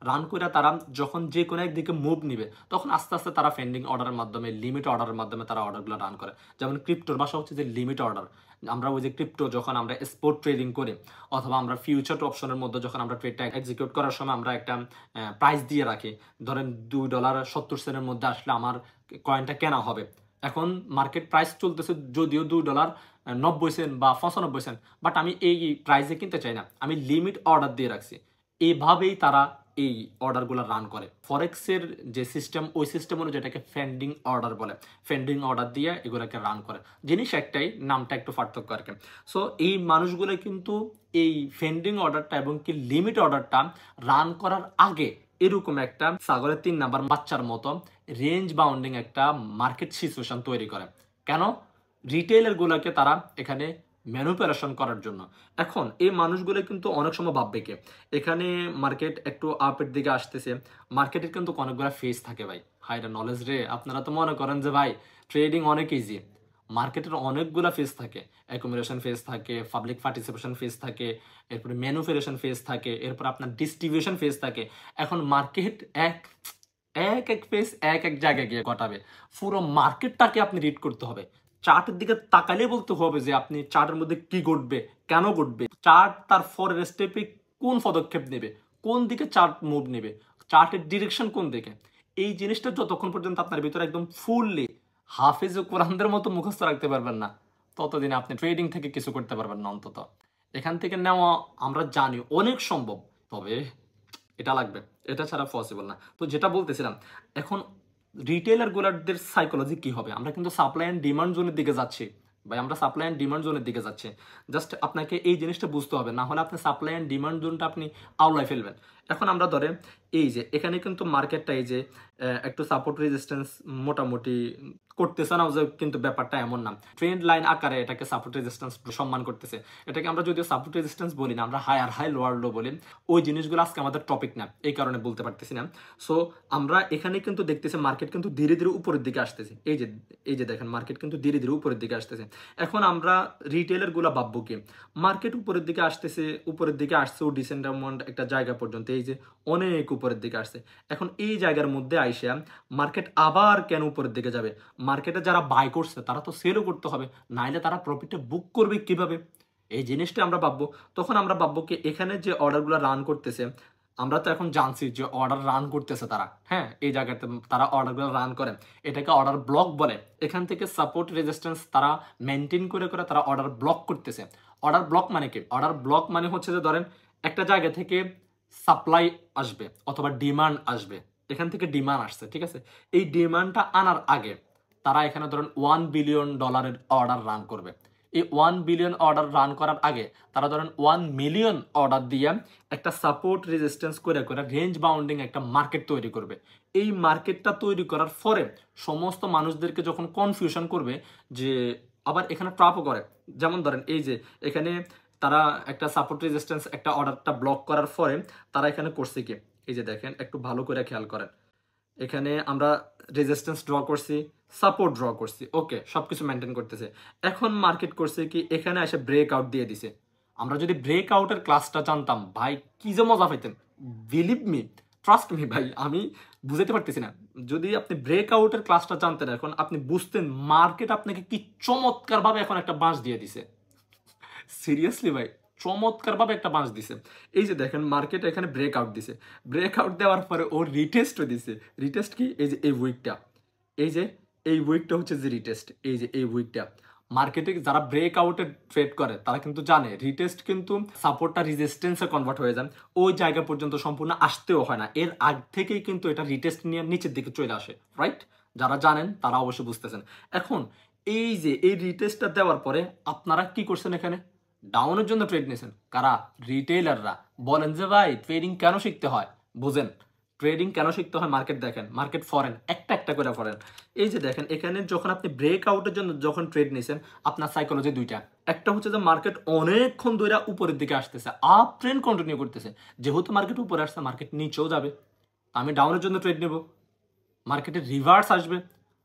রান করে তারা যখন যে কোনো একদিকে মুভ নিবে, তখন আস্তে আস্তে তারা ফেন্ডিং অর্ডারের মাধ্যমে, লিমিট অর্ডারের মাধ্যমে তারা অর্ডারগুলো রান করে। যেমন ক্রিপ্টোর ভাষা হচ্ছে যে লিমিট অর্ডার। আমরা ওই যে ক্রিপ্টো যখন আমরা স্পট ট্রেডিং করি, অথবা আমরা ফিউচার অপশনের মধ্যে যখন আমরা ট্রেডটা এক্সিকিউট করার সময় আমরা একটা প্রাইস দিয়ে রাখি, ধরেন $2.70 মধ্যে আসলে আমার কয়েনটা কেনা হবে। এখন মার্কেট প্রাইস চলতেছে যদিও $2.90 বা 95, বাট আমি এই প্রাইসে কিনতে চাই না, আমি লিমিট অর্ডার দিয়ে রাখছি। এইভাবেই তারা এই অর্ডারগুলো রান করে। ফরেক্সের যে সিস্টেম, ওই সিস্টেম অনুযায়ী এটাকে ফেন্ডিং অর্ডার বলে। ফেন্ডিং অর্ডার দিয়ে এগুলোকে রান করে, জিনিস একটাই, নামটা একটু পার্থক্য আর কি। সো এই মানুষগুলো কিন্তু এই ফেন্ডিং অর্ডারটা এবং কি লিমিট অর্ডারটা রান করার আগে এরকম একটা ছাগলের 3 নাম্বার বাচ্চার মতো রেঞ্জ বাউন্ডিং একটা মার্কেট সিচুয়েশন তৈরি করে। কেন? রিটেইলার গুলোকে তারা এখানে ম্যানুপুলেশন করার জন্য। এখন এই মানুষগুলো কিন্তু অনেক সময় ভাববে কি এখানে মার্কেট একটু আপের দিকে আসতেছে, মার্কেটের কিন্তু অনেকগুলো ফেজ থাকে ভাই। হাইরা নলেজ রে, আপনারা তো মনে করেন যে ভাই ট্রেডিং অনেক ইজি। মার্কেটের অনেকগুলো ফেজ থাকে, অ্যাকুমুলেশন ফেজ থাকে, পাবলিক পার্টিসিপেশন ফেজ থাকে, এরপরে ম্যানুফ্যাকচারিং ফেজ থাকে, এরপর আপনার ডিস্ট্রিবিউশন ফেজ থাকে। এখন মার্কেট এক এক এক ফেজ এক এক জায়গায় গিয়ে ঘটাবে। পুরো মার্কেটটাকে আপনি রিড করতে হবে। চার্টের দিকে তাকালে বলতে হবে যে আপনি চার্টের মধ্যে কি ঘটবে, কেন ঘটবে, চার্ট তার পরের স্টেপে কোন পদক্ষেপ নেবে, কোন দিকে চার্ট মুভ নেবে, চার্টের ডিরেকশন কোন দিকে। এই জিনিসটা যতক্ষণ পর্যন্ত আপনার ভিতরে একদম ফুললি হাফেজ ও কোরআনদের মতো মুখস্থ রাখতে পারবেন না, ততদিন আপনি ট্রেডিং থেকে কিছু করতে পারবেন না। অন্তত এখান থেকে নেওয়া আমরা জানি অনেক সম্ভব, তবে এটা লাগবে, এটা ছাড়া পসিবল না। তো যেটা বলতেছিলাম, এখন রিটেলার গুলারদের সাইকোলজি কি হবে? আমরা কিন্তু সাপ্লাই অ্যান্ড ডিমান্ড জোনের দিকে যাচ্ছি ভাই, আমরা সাপ্লাই অ্যান্ড ডিমান্ড জোনের দিকে যাচ্ছি। জাস্ট আপনাকে এই জিনিসটা বুঝতে হবে, না হলে আপনি সাপ্লাই অ্যান্ড ডিমান্ড জোনটা আপনি আওলায় ফেলবেন। এখন আমরা ধরেন এই যে এখানে কিন্তু মার্কেটটা এই যে একটু সাপোর্ট রেজিস্ট্যান্স মোটামুটি করতেছে না, যে কিন্তু ব্যাপারটা এমন না। ট্রেন্ড লাইন আকারে এটাকে সাপোর্ট রেজিস্ট্যান্স সম্মান করতেছে। এটাকে আমরা যদিও সাপোর্ট রেজিস্ট্যান্স বলি না, আমরা হায়ার হাই লোয়ার লো বলি। ওই জিনিসগুলো আজকে আমাদের টপিক না, এই কারণে বলতে পারতেছি না। সো আমরা এখানে কিন্তু দেখতেছি মার্কেট কিন্তু ধীরে ধীরে উপরের দিকে আসতেছে। এই যে দেখেন মার্কেট কিন্তু ধীরে ধীরে উপরের দিকে আসতেছে। এখন আমরা রিটেলার গুলা ভাববো কি মার্কেট উপরের দিকে আসতেছে, উপরের দিকে আসছে ও ডিসেন্ট অ্যামাউন্ট একটা জায়গা পর্যন্ত, এই যে অনেক উপরের দিকে আসছে। এখন এই জায়গার মধ্যে আইসা মার্কেট আবার কেন উপরের দিকে যাবে? মার্কেটে যারা বাই করছে তারা তো সেলও করতে হবে, নাইলে তারা প্রফিটে বুক করবে কিভাবে? এই জিনিসটা আমরা ভাববো। তখন আমরা ভাববো কি এখানে যে অর্ডারগুলো রান করতেছে, আমরা তো এখন জানছি যে অর্ডার রান করতেছে তারা, হ্যাঁ এই জায়গাতে তারা অর্ডারগুলো রান করে, এটাকে অর্ডার ব্লক বলে। এখান থেকে সাপোর্ট রেজিস্ট্যান্স তারা মেনটেন করে করে তারা অর্ডার ব্লক করতেছে। অর্ডার ব্লক মানে কি? অর্ডার ব্লক মানে হচ্ছে যে ধরেন একটা জায়গা থেকে সাপ্লাই আসবে অথবা ডিমান্ড আসবে, এখান থেকে ডিমান্ড আসছে, ঠিক আছে, এই ডিমান্ডটা আনার আগে তারা এখানে ধরেন $1 বিলিয়ন অর্ডার রান করবে। এই 1 বিলিয়ন অর্ডার রান করার আগে তারা ধরেন 1 মিলিয়ন অর্ডার দিয়ে একটা সাপোর্ট রেজিস্ট্যান্স করে করে রেঞ্জ বাউন্ডিং একটা মার্কেট তৈরি করবে। এই মার্কেটটা তৈরি করার পরে সমস্ত মানুষদেরকে যখন কনফিউশন করবে, যে আবার এখানে ট্রাপও করে, যেমন ধরেন এই যে এখানে তারা একটা সাপোর্ট রেজিস্ট্যান্স একটা অর্ডারটা ব্লক করার পরে তারা এখানে করছে কি, এই যে দেখেন একটু ভালো করে খেয়াল করেন, এখানে আমরা রেজিস্ট্যান্স ড্র করছি, সাপোর্ট ড্র করছি, ওকে সবকিছু মেনটেন করতেছে। এখন মার্কেট করছে কি এখানে এসে ব্রেক আউট দিয়ে দিছে। আমরা যদি ব্রেক আউটের ক্লাসটা জানতাম ভাই কি যে মজা পাইতেন, বিলিভ মি, ট্রাস্ট মি ভাই, আমি বুঝাতে পারতেছি না। যদি আপনি ব্রেক আউটের ক্লাসটা জানতেন, এখন আপনি বুঝতেন মার্কেট আপনাকে কি চমৎকার ভাবে এখন একটা বাঁশ দিয়ে দিছে। সিরিয়াসলি ভাই চমৎকার ভাবে একটা বাঁশ দিছে। এই যে দেখেন মার্কেট এখানে ব্রেক আউট দিছে, ব্রেক আউট দেওয়ার পরে ও রিটেস্টও দিছে। রিটেস্ট কি? এই যে এই উইকটা, এই যে এই উইকটা হচ্ছে যে রিটেস্ট, এই যে এই উইকটা। মার্কেটে যারা ব্রেক আউটে ট্রেড করে তারা কিন্তু জানে রিটেস্ট কিন্তু সাপোর্টটা রেজিস্ট্যান্সে কনভার্ট হয়ে যায়, ওই জায়গা পর্যন্ত সম্পূর্ণ আসতেও হয় না, এর আগ থেকেই কিন্তু এটা রিটেস্ট নিয়ে নিচের দিকে চলে আসে, রাইট? যারা জানেন তারা অবশ্যই বুঝতেছেন। এখন এই যে এই রিটেস্টটা দেওয়ার পরে আপনারা কি করছেন? এখানে ডাউনের জন্য ট্রেড নিয়েছেন কারা? রিটেইলাররা। বলেন যে ভাই ট্রেডিং কেন শিখতে হয়? বুঝেন ট্রেডিং কেন শিখতে হয়? মার্কেট দেখেন, মার্কেট ফরেন, একটা একটা করে পড়েন। এই যে দেখেন এখানে যখন আপনি ব্রেকআউটের জন্য যখন ট্রেড নিছেন, আপনার সাইকোলজি দুইটা। একটা হচ্ছে যে মার্কেট অনেকক্ষণ ধরে উপরের দিকে আসতেছে, আপ ট্রেন্ড কন্টিনিউ করতেছে, যেহেতু মার্কেট উপরে আসছে মার্কেট নিচেও যাবে, আমি ডাউনের জন্য ট্রেড নেব, মার্কেটে রিভার্স আসবে,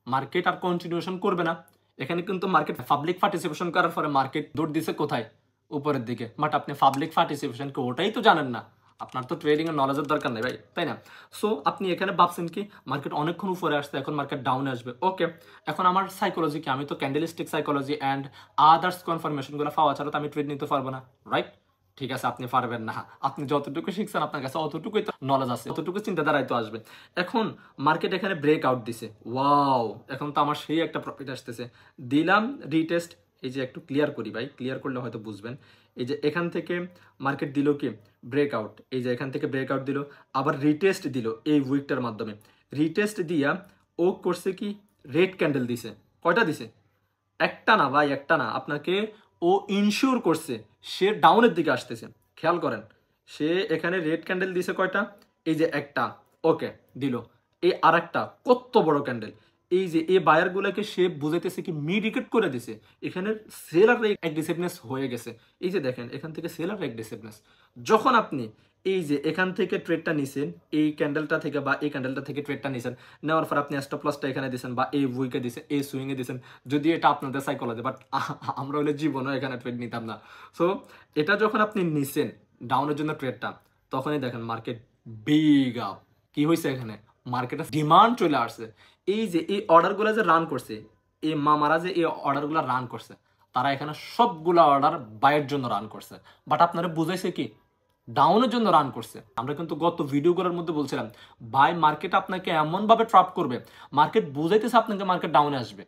মার্কেট আর কন্টিনিউশন করবে না। এখানে কিন্তু মার্কেট পাবলিক পার্টিসিপেশন করার পরে মার্কেট দৌড় দিছে কোথায়, উপরের দিকে। বাট আপনি পাবলিক পার্টিসিপেশনকে ওটাই তো জানেন না, আপনার তো ট্রেডিং এর নলেজের দরকার নেই ভাই, তাই না? সো আপনি এখানে ভাবছেন কি মার্কেট অনেকক্ষণ উপরে আসছে, এখন মার্কেট ডাউনে আসবে। ওকে, এখন আমার সাইকোলজি কি, আমি তো ক্যান্ডেলস্টিক সাইকোলজি অ্যান্ড আদার্স কনফার্মেশনগুলো পাওয়া ছাড়া তো আমি ট্রেড নিতে পারবো না, রাইট? ঠিক আছে, আপনি পারবেন না, আপনি যতটুকু শিখছেন আপনার কাছে অতটুকুই তো নলেজ আছে, অতটুকু চিন্তাধারায় তো আসবে। এখন মার্কেট এখানে ব্রেক আউট দিছে, ওয়াও, এখন তো আমার সেই একটা প্রফিট আসতেছে, দিলাম রিটেস্ট। এই যে একটু ক্লিয়ার করি ভাই, ক্লিয়ার করলে হয়তো বুঝবেন। এই যে এখান থেকে মার্কেট দিল কি ব্রেকআউট, এই যে এখান থেকে ব্রেকআউট দিল, আবার রিটেস্ট দিল এই উইকটার মাধ্যমে। রিটেস্ট দিয়া ও করছে কি রেড ক্যান্ডেল দিছে, কয়টা দিছে? একটা না ভাই, একটা না, আপনাকে ও ইনশিওর করছে সে ডাউনের দিকে আসতেছে। খেয়াল করেন, সে এখানে রেড ক্যান্ডেল দিছে কয়টা, এই যে একটা, ওকে দিল, এই আর একটা কত বড় ক্যান্ডেল, এই যে এই বায়ারগুলোকে সে বুঝাইতেছে কি মিডিকেট করে দিছে, এখানে সেলার অ্যাগ্রেসিভনেস হয়ে গেছে। এই যে দেখেন এখান থেকে সেলার অ্যাগ্রেসিভনেস, যখন আপনি এই যে এখান থেকে ট্রেডটা নিছেন, এই ক্যান্ডেলটা থেকে বা এই ক্যান্ডেলটা থেকে ট্রেডটা নিছেন, নেওয়ার পর আপনি স্টপ লসটা এখানে দিয়েছেন বা এই উইকে দিয়েছেন, এই সুইংয়ে দিয়েছেন, যদি এটা আপনাদের সাইকোলজি, বাট আমরা হলে জীবনও এখানে ট্রেড নিতাম না। সো এটা যখন আপনি নিছেন ডাউনের জন্য ট্রেডটা, তখনই দেখেন মার্কেট বিগ আপ। কি হয়েছে এখানে, মার্কেটে ডিমান্ড চলে আসছে। এই যে এই অর্ডারগুলো যে রান করছে, এই মামারা যে এই অর্ডারগুলো রান করছে, তারা এখানে সবগুলা অর্ডার বাইয়ের জন্য রান করছে, বাট আপনারা বুঝাইছে কি ডাউনের জন্য রান করছে। আমরা কিন্তু গত ভিডিওগুলোর মধ্যে বলছিলাম বাই মার্কেট আপনাকে এমন ভাবে ট্র্যাপ করবে, মার্কেট বুঝাইতেছে আপনাকে মার্কেট ডাউনে আসবে,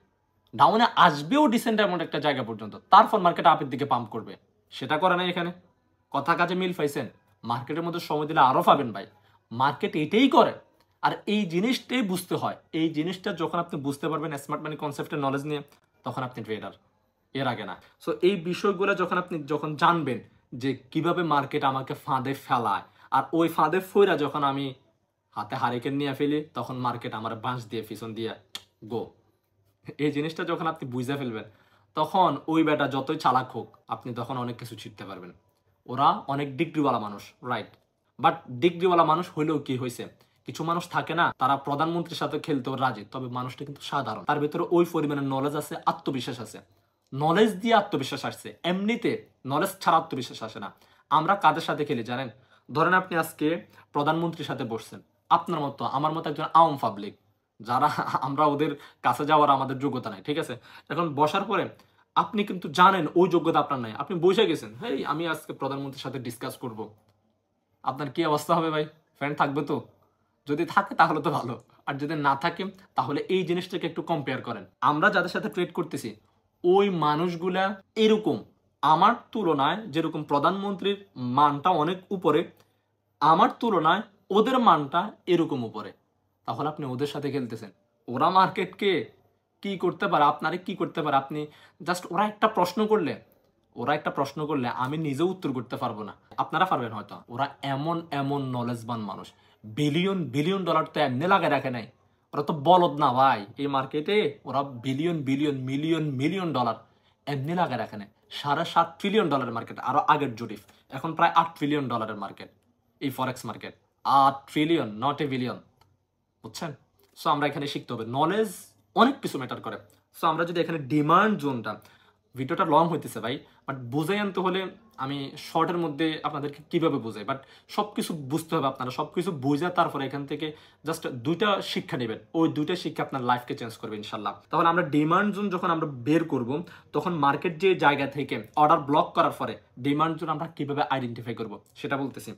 ডাউনে আসবেও ডিসেন্ট এমন একটা জায়গা পর্যন্ত, তারপর মার্কেট আপের দিকে পাম্প করবে। সেটা করে নাই এখানে, কথা কাজে মিল পাইছেন? মার্কেটের মধ্যে সময় দিলে আরো পাবেন ভাই, মার্কেট এটাই করে। আর এই জিনিসটাই বুঝতে হয়, এই জিনিসটা যখন আপনি বুঝতে পারবেন স্মার্ট মানি কনসেপ্টের নলেজ নিয়ে, তখন আপনি ট্রেডার, এর আগে না। সো এই বিষয়গুলো যখন আপনি জানবেন যে কিভাবে মার্কেট আমাকে ফাঁদে ফেলায়, আর ওই ফাঁদে ফইরা যখন আমি হাতে হারিকেন নিয়ে ফেলি, তখন মার্কেট আমার বাঁশ দিয়ে পিছন দিয়ে গো, এই জিনিসটা যখন আপনি বুঝে ফেলবেন, তখন ওই বেটা যতই চালাক হোক আপনি তখন অনেক কিছু শিখতে পারবেন। ওরা অনেক ডিগ্রিওয়ালা মানুষ, রাইট? বাট ডিগ্রিওয়ালা মানুষ হইলেও কি হয়েছে, কিছু মানুষ থাকে না তারা প্রধানমন্ত্রীর সাথে খেলতেও রাজি, তবে মানুষটা কিন্তু সাধারণ, তার ভিতরে ওই পরিমাণে নলেজ আছে, আত্মবিশ্বাস আছে। নলেজ দিয়ে আত্মবিশ্বাস আসছে, এমনিতে নলেজ ছাড়া আত্মবিশ্বাস আসে না। আমরা কাদের সাথে খেলি জানেন? ধরেন আপনি আজকে প্রধানমন্ত্রীর সাথে বসছেন, আপনার মতো আমার মতো একজন আওয়াম পাবলিক, যারা আমরা ওদের কাছে যাওয়ার আমাদের যোগ্যতা নাই, ঠিক আছে? এখন বসার পরে আপনি কিন্তু জানেন ওই যোগ্যতা আপনার নাই, আপনি বসে গেছেন, হেই আমি আজকে প্রধানমন্ত্রীর সাথে ডিসকাস করব, আপনার কি অবস্থা হবে ভাই? ফ্রেন্ড থাকবে তো? যদি থাকে তাহলে তো ভালো, আর যদি না থাকে তাহলে এই জিনিসটাকে একটু কম্পেয়ার করেন। আমরা যাদের সাথে ট্রেড করতেছি ওই মানুষগুলা এরকম, আমার তুলনায় যেরকম প্রধানমন্ত্রীর মানটা অনেক উপরে, আমার তুলনায় ওদের মানটা এরকম উপরে, তাহলে আপনি ওদের সাথে খেলতেছেন। ওরা মার্কেটকে কি করতে পারে, আপনারে কি করতে পারে, আপনি জাস্ট ওরা একটা প্রশ্ন করলে আমি নিজেও উত্তর করতে পারবো না, আপনারা পারবেন হয়তো। ওরা এমন এমন নলেজবান মানুষ, বিলিয়ন বিলিয়ন ডলার তো এমনি লাগায় রাখে নাই, ওরা তো বলদ না ভাই এই মার্কেটে, ওরা billion billion million million dollar এমনি লাগায় রাখে নাই। $7.5 ট্রিলিয়ন মার্কেট, আরো আগের জরিপ, এখন প্রায় $8 ট্রিলিয়ন মার্কেট এই ফরেক্স market. 8 trillion, not a billion, বুঝছেন? সো আমরা এখানে শিখতে হবে, নলেজ অনেক কিছু ম্যাটার করে। সো আমরা যদি এখানে ডিমান্ড জোনটা, ভিডিওটা লং হইতেছে ভাই, বাট বুঝাই আনতে হলে আমি শর্টের মধ্যে আপনাদেরকে কিভাবে বুঝাই, বাট সবকিছু বুঝতে হবে, আপনারা সবকিছু বুঝে তারপরে এখান থেকে জাস্ট দুইটা শিক্ষা নেবেন, ওই দুইটা শিক্ষা আপনার লাইফকে চেঞ্জ করবে ইনশাল্লাহ। তাহলে আমরা ডিমান্ড জোন যখন আমরা বের করব, তখন মার্কেট যে জায়গা থেকে অর্ডার ব্লক করার পরে ডিমান্ড জোন আমরা কিভাবে আইডেন্টিফাই করব সেটা বলতেছি।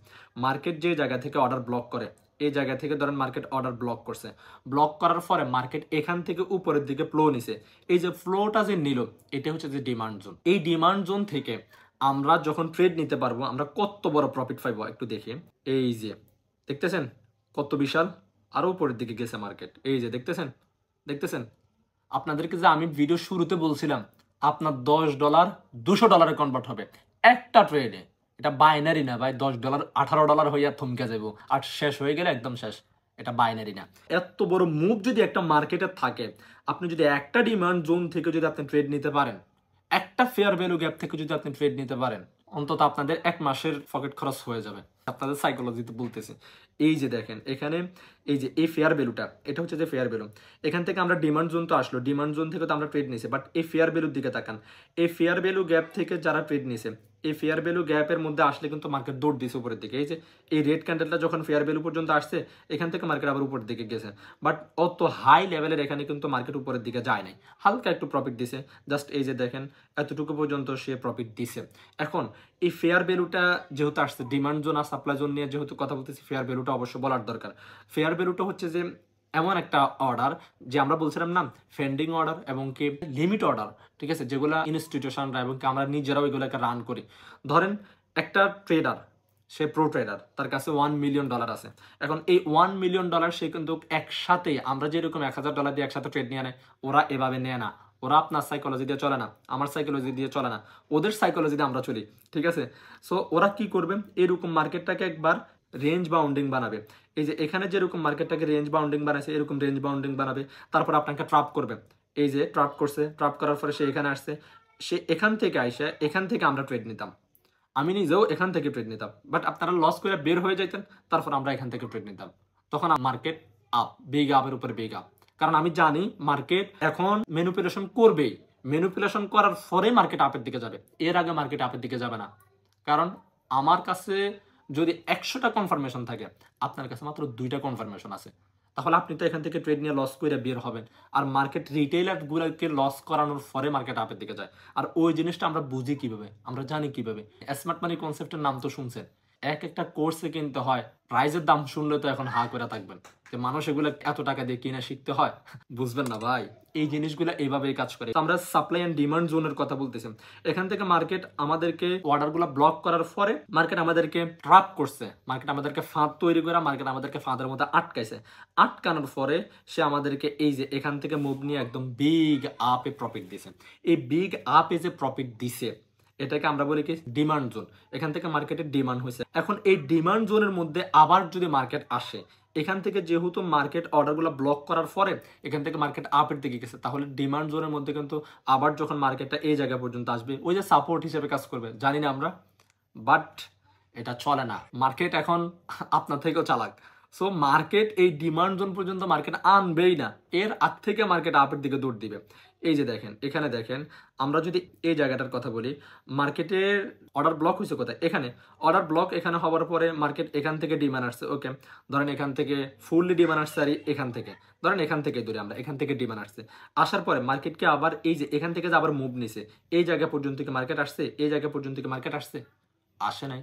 মার্কেট যে জায়গা থেকে অর্ডার ব্লক করে, এই জায়গা থেকে ধরেন মার্কেট অর্ডার ব্লক করছে, ব্লক করার পরে মার্কেট এখান থেকে উপরের দিকে ফ্লো নিছে, এই যে ফ্লোটা যে নিল এটা হচ্ছে যে ডিমান্ড জোন। এই ডিমান্ড জোন থেকে আমরা যখন ট্রেড নিতে পারবো, আমরা কত বড় প্রফিট পাইবো একটু দেখি। এই যে দেখতেছেন কত বিশাল, আরো উপরের দিকে গেছে মার্কেট, এই যে দেখতেছেন। আপনাদেরকে যে আমি ভিডিও শুরুতে বলছিলাম আপনার $10 $200 কনভার্ট হবে একটা ট্রেডে, এটা বাইনারি না ভাই, $10 $18 হইয়া থমকে যাবো, আর শেষ হয়ে গেলে একদম শেষ। এটা বাইনারি না। এত বড় মুভ যদি একটা মার্কেটে থাকে, আপনি যদি একটা ডিমান্ড জোন থেকে যদি আপনি ট্রেড নিতে পারেন, একটা ফেয়ার ভ্যালু গ্যাপ থেকে যদি আপনি ট্রেড নিতে পারেন, অন্তত আপনাদের 1 মাসের পকেট খরচ হয়ে যাবে। আপনাদের সাইকোলজিতে বলতেছি। এই যে দেখেন এখানে এই যে এই ফেয়ার ভ্যালুটা, এটা হচ্ছে যে ফেয়ার ভ্যালু। এখান থেকে আমরা ডিমান্ড জোন তো আসলো, ডিমান্ড জোন থেকে তো আমরা ট্রেড নিয়েছি, বাট এই ফেয়ার ভ্যালুর দিকে তাকান। এই ফেয়ার ভ্যালু গ্যাপ থেকে যারা ট্রেড নিয়েছে, এই ফেয়ার ভ্যালু গ্যাপের মধ্যে আসলে কিন্তু মার্কেট দৌড় দিয়েছে উপরের দিকে। এই যে এই রেড ক্যান্ডেলটা যখন ফেয়ার ভ্যালু পর্যন্ত আসছে, এখান থেকে মার্কেট আবার উপরের দিকে গেছে, বাট অত হাই লেভেলের এখানে কিন্তু মার্কেট উপরের দিকে যায় নাই, হালকা একটু প্রফিট দিছে। জাস্ট এই যে দেখেন এতটুকু পর্যন্ত সে প্রফিট দিছে। এখন এই ফেয়ার ভ্যালুটা যেহেতু আসছে, ডিমান্ড জোন আর সাপ্লাই জোন নিয়ে যেহেতু কথা বলতেছি, ফেয়ার ভ্যালুটা অবশ্যই বলার দরকার। ফেয়ার ভ্যালুটা হচ্ছে যে এমন একটা অর্ডার, যে আমরা বলছিলাম না ফেন্ডিং অর্ডার এবং কি লিমিট অর্ডার, ঠিক আছে, যেগুলো ইনস্টিটিউশনরা এবং কি আমরা নিজেরাও এগুলোকে রান করি। ধরেন একটা ট্রেডার, সে প্রো ট্রেডার, তার কাছে $1 মিলিয়ন আছে। এখন এই $1 মিলিয়ন সে কিন্তু একসাথে, আমরা যেরকম $1000 দিয়ে একসাথে ট্রেড নিয়ে নেয়, ওরা এভাবে নেয় না। ওরা আপনার সাইকোলজি দিয়ে চলে না, আমার সাইকোলজি দিয়ে চলে না, ওদের সাইকোলজি দিয়ে আমরা চলি, ঠিক আছে। সো ওরা কি করবে, এরকম মার্কেটটাকে একবার রেঞ্জ বাউন্ডিং বানাবে। এই যে এখানে যেরকম মার্কেটটাকে রেঞ্জ বাউন্ডিং বানাইছে, এরকম রেঞ্জ বাউন্ডিং বানাবে, তারপর আপনাকে ট্রাপ করবে। এই যে ট্রাপ করছে, ট্রাপ করার পরে সে এখানে আসছে, সে এখান থেকে আইসে, এখান থেকে আমরা ট্রেড নিতাম, আমি নিজেও এখান থেকে ট্রেড নিতাম, বাট আপনারা লস করে বের হয়ে যাইতেন, তারপর আমরা এখান থেকে ট্রেড নিতাম। তখন মার্কেট আপ, বিগ আপের উপরে বিগ আপ, কারণ আমি জানি মার্কেট এখন ম্যানিপুলেশন করবেই, ম্যানিপুলেশন করার পরে মার্কেট আপের দিকে যাবে, এর আগে মার্কেট আপের দিকে যাবে না। কারণ আমার কাছে যদি 100টা কনফার্মেশন থাকে, আপনার কাছে মাত্র 2টা কনফার্মেশন আছে, তাহলে আপনি তো এখান থেকে ট্রেড নিয়ে লস করে বের হবেন। আর মার্কেট রিটেইলার গুলোকে লস করানোর পরে মার্কেট আপের দিকে যায়। আর ওই জিনিসটা আমরা বুঝি কিভাবে, আমরা জানি কিভাবে। স্মার্ট মানি কনসেপ্টের নাম তো শুনছেন, একটা কোর্সে কিনতে হয়, প্রাইজের দাম শুনলে তো এখন হা করে থাকবেন যে মানুষ এগুলো এত টাকা দিয়ে কিনে শিখতে হয়, বুঝবেন না ভাই। এই জিনিসগুলো এইভাবেই কাজ করে। আমরা সাপ্লাই এন্ড ডিমান্ড জোনের কথা বলতেছি। এখান থেকে মার্কেট আমাদেরকে অর্ডারগুলো ব্লক করার পরে মার্কেট আমাদেরকে ট্র্যাপ করছে, মার্কেট আমাদেরকে ফাঁদ তৈরি করে, মার্কেট আমাদেরকে ফাঁদের মধ্যে আটকাইছে। আটকানোর পরে সে আমাদেরকে এই যে এখান থেকে মুভ নিয়ে একদম বিগ আপে প্রফিট দিছে। এই বিগ আপে যে প্রফিট দিছে, এটাকে আমরা বলি কি ডিমান্ড জোন। এখান থেকে মার্কেটের ডিমান্ড হয়েছে। এখন এই ডিমান্ড জোনের মধ্যে আবার যদি মার্কেট আসে, এখান থেকে যেহেতু মার্কেট অর্ডারগুলো ব্লক করার পরে এখান থেকে মার্কেট আপের দিকে গেছে, তাহলে ডিমান্ড জোনের মধ্যে কিন্তু আবার যখন মার্কেটটা এই জায়গা পর্যন্ত আসবে, ওই যে সাপোর্ট হিসেবে কাজ করবে, জানি না আমরা, বাট এটা চলে না। মার্কেট এখন আপনার থেকেও চালাক। সো মার্কেট এই ডিমান্ড জোন পর্যন্ত মার্কেট আনবেই না, এর আগ থেকে মার্কেট আপের দিকে দৌড় দিবে। এই যে দেখেন এখানে দেখেন, আমরা যদি এই জায়গাটার কথা বলি, মার্কেটের অর্ডার ব্লক হয়েছে কোথায়, এখানে অর্ডার ব্লক। এখানে হওয়ার পরে মার্কেট এখান থেকে ডিমান্ড আসছে, ওকে, ধরেন এখান থেকে ফুললি ডিমান্ড আসছে, আর এখান থেকে ধরেন এখান থেকে ধরে আমরা এখান থেকে ডিমান্ড আসছে। আসার পরে মার্কেটকে আবার এই যে এখান থেকে যে আবার মুভ নিছে, এই জায়গা পর্যন্ত কি মার্কেট আসছে, এই জায়গা পর্যন্ত কি মার্কেট আসছে, আসে নাই।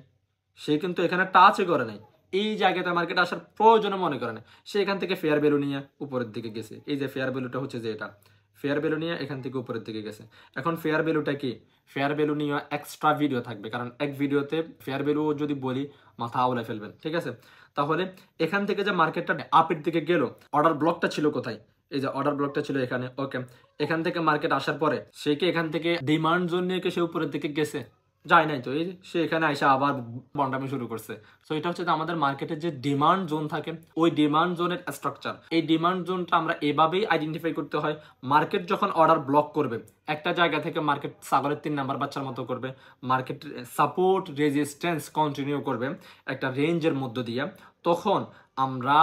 সে কিন্তু এখানে টাচই করে নাই, এই জায়গাতে মার্কেট আসার প্রয়োজনে মনে করে না। সে এখান থেকে ফেয়ার ভ্যালু নিয়ে উপরের দিকে গেছে। এই যে ফেয়ার ভ্যালুটা হচ্ছে যে এটা ফেয়ার ভ্যালু নিয়ে এখান থেকে উপরের দিকে গেছে। এখন ফেয়ার ভ্যালুটা কি, ফেয়ার ভ্যালু নিয়ে এক্সট্রা ভিডিও থাকবে, কারণ এক ভিডিওতে ফেয়ার ভ্যালু যদি বলি মাথা আউলে ফেলবেন, ঠিক আছে। তাহলে এখান থেকে যে মার্কেটটা আপের দিকে গেল, অর্ডার ব্লকটা ছিল কোথায়, এই যে অর্ডার ব্লকটা ছিল এখানে, ওকে। এখান থেকে মার্কেট আসার পরে সে কি এখান থেকে ডিমান্ড জোন নিয়ে সে উপরের দিকে গেছে, যায় নাই তো, এই সে এখানে আইসা আবার বন্ডামি শুরু করছে। সো এটা হচ্ছে আমাদের মার্কেটের যে ডিমান্ড জোন থাকে, ওই ডিমান্ড জোনের স্ট্রাকচার। এই ডিমান্ড জোনটা আমরা এভাবেই আইডেন্টিফাই করতে হয়। মার্কেট যখন অর্ডার ব্লক করবে, একটা জায়গা থেকে মার্কেট ছাগলের 3 নাম্বার বাচ্চার মতো করবে, মার্কেট সাপোর্ট রেজিস্ট্যান্স কন্টিনিউ করবে একটা রেঞ্জের মধ্য দিয়ে, তখন আমরা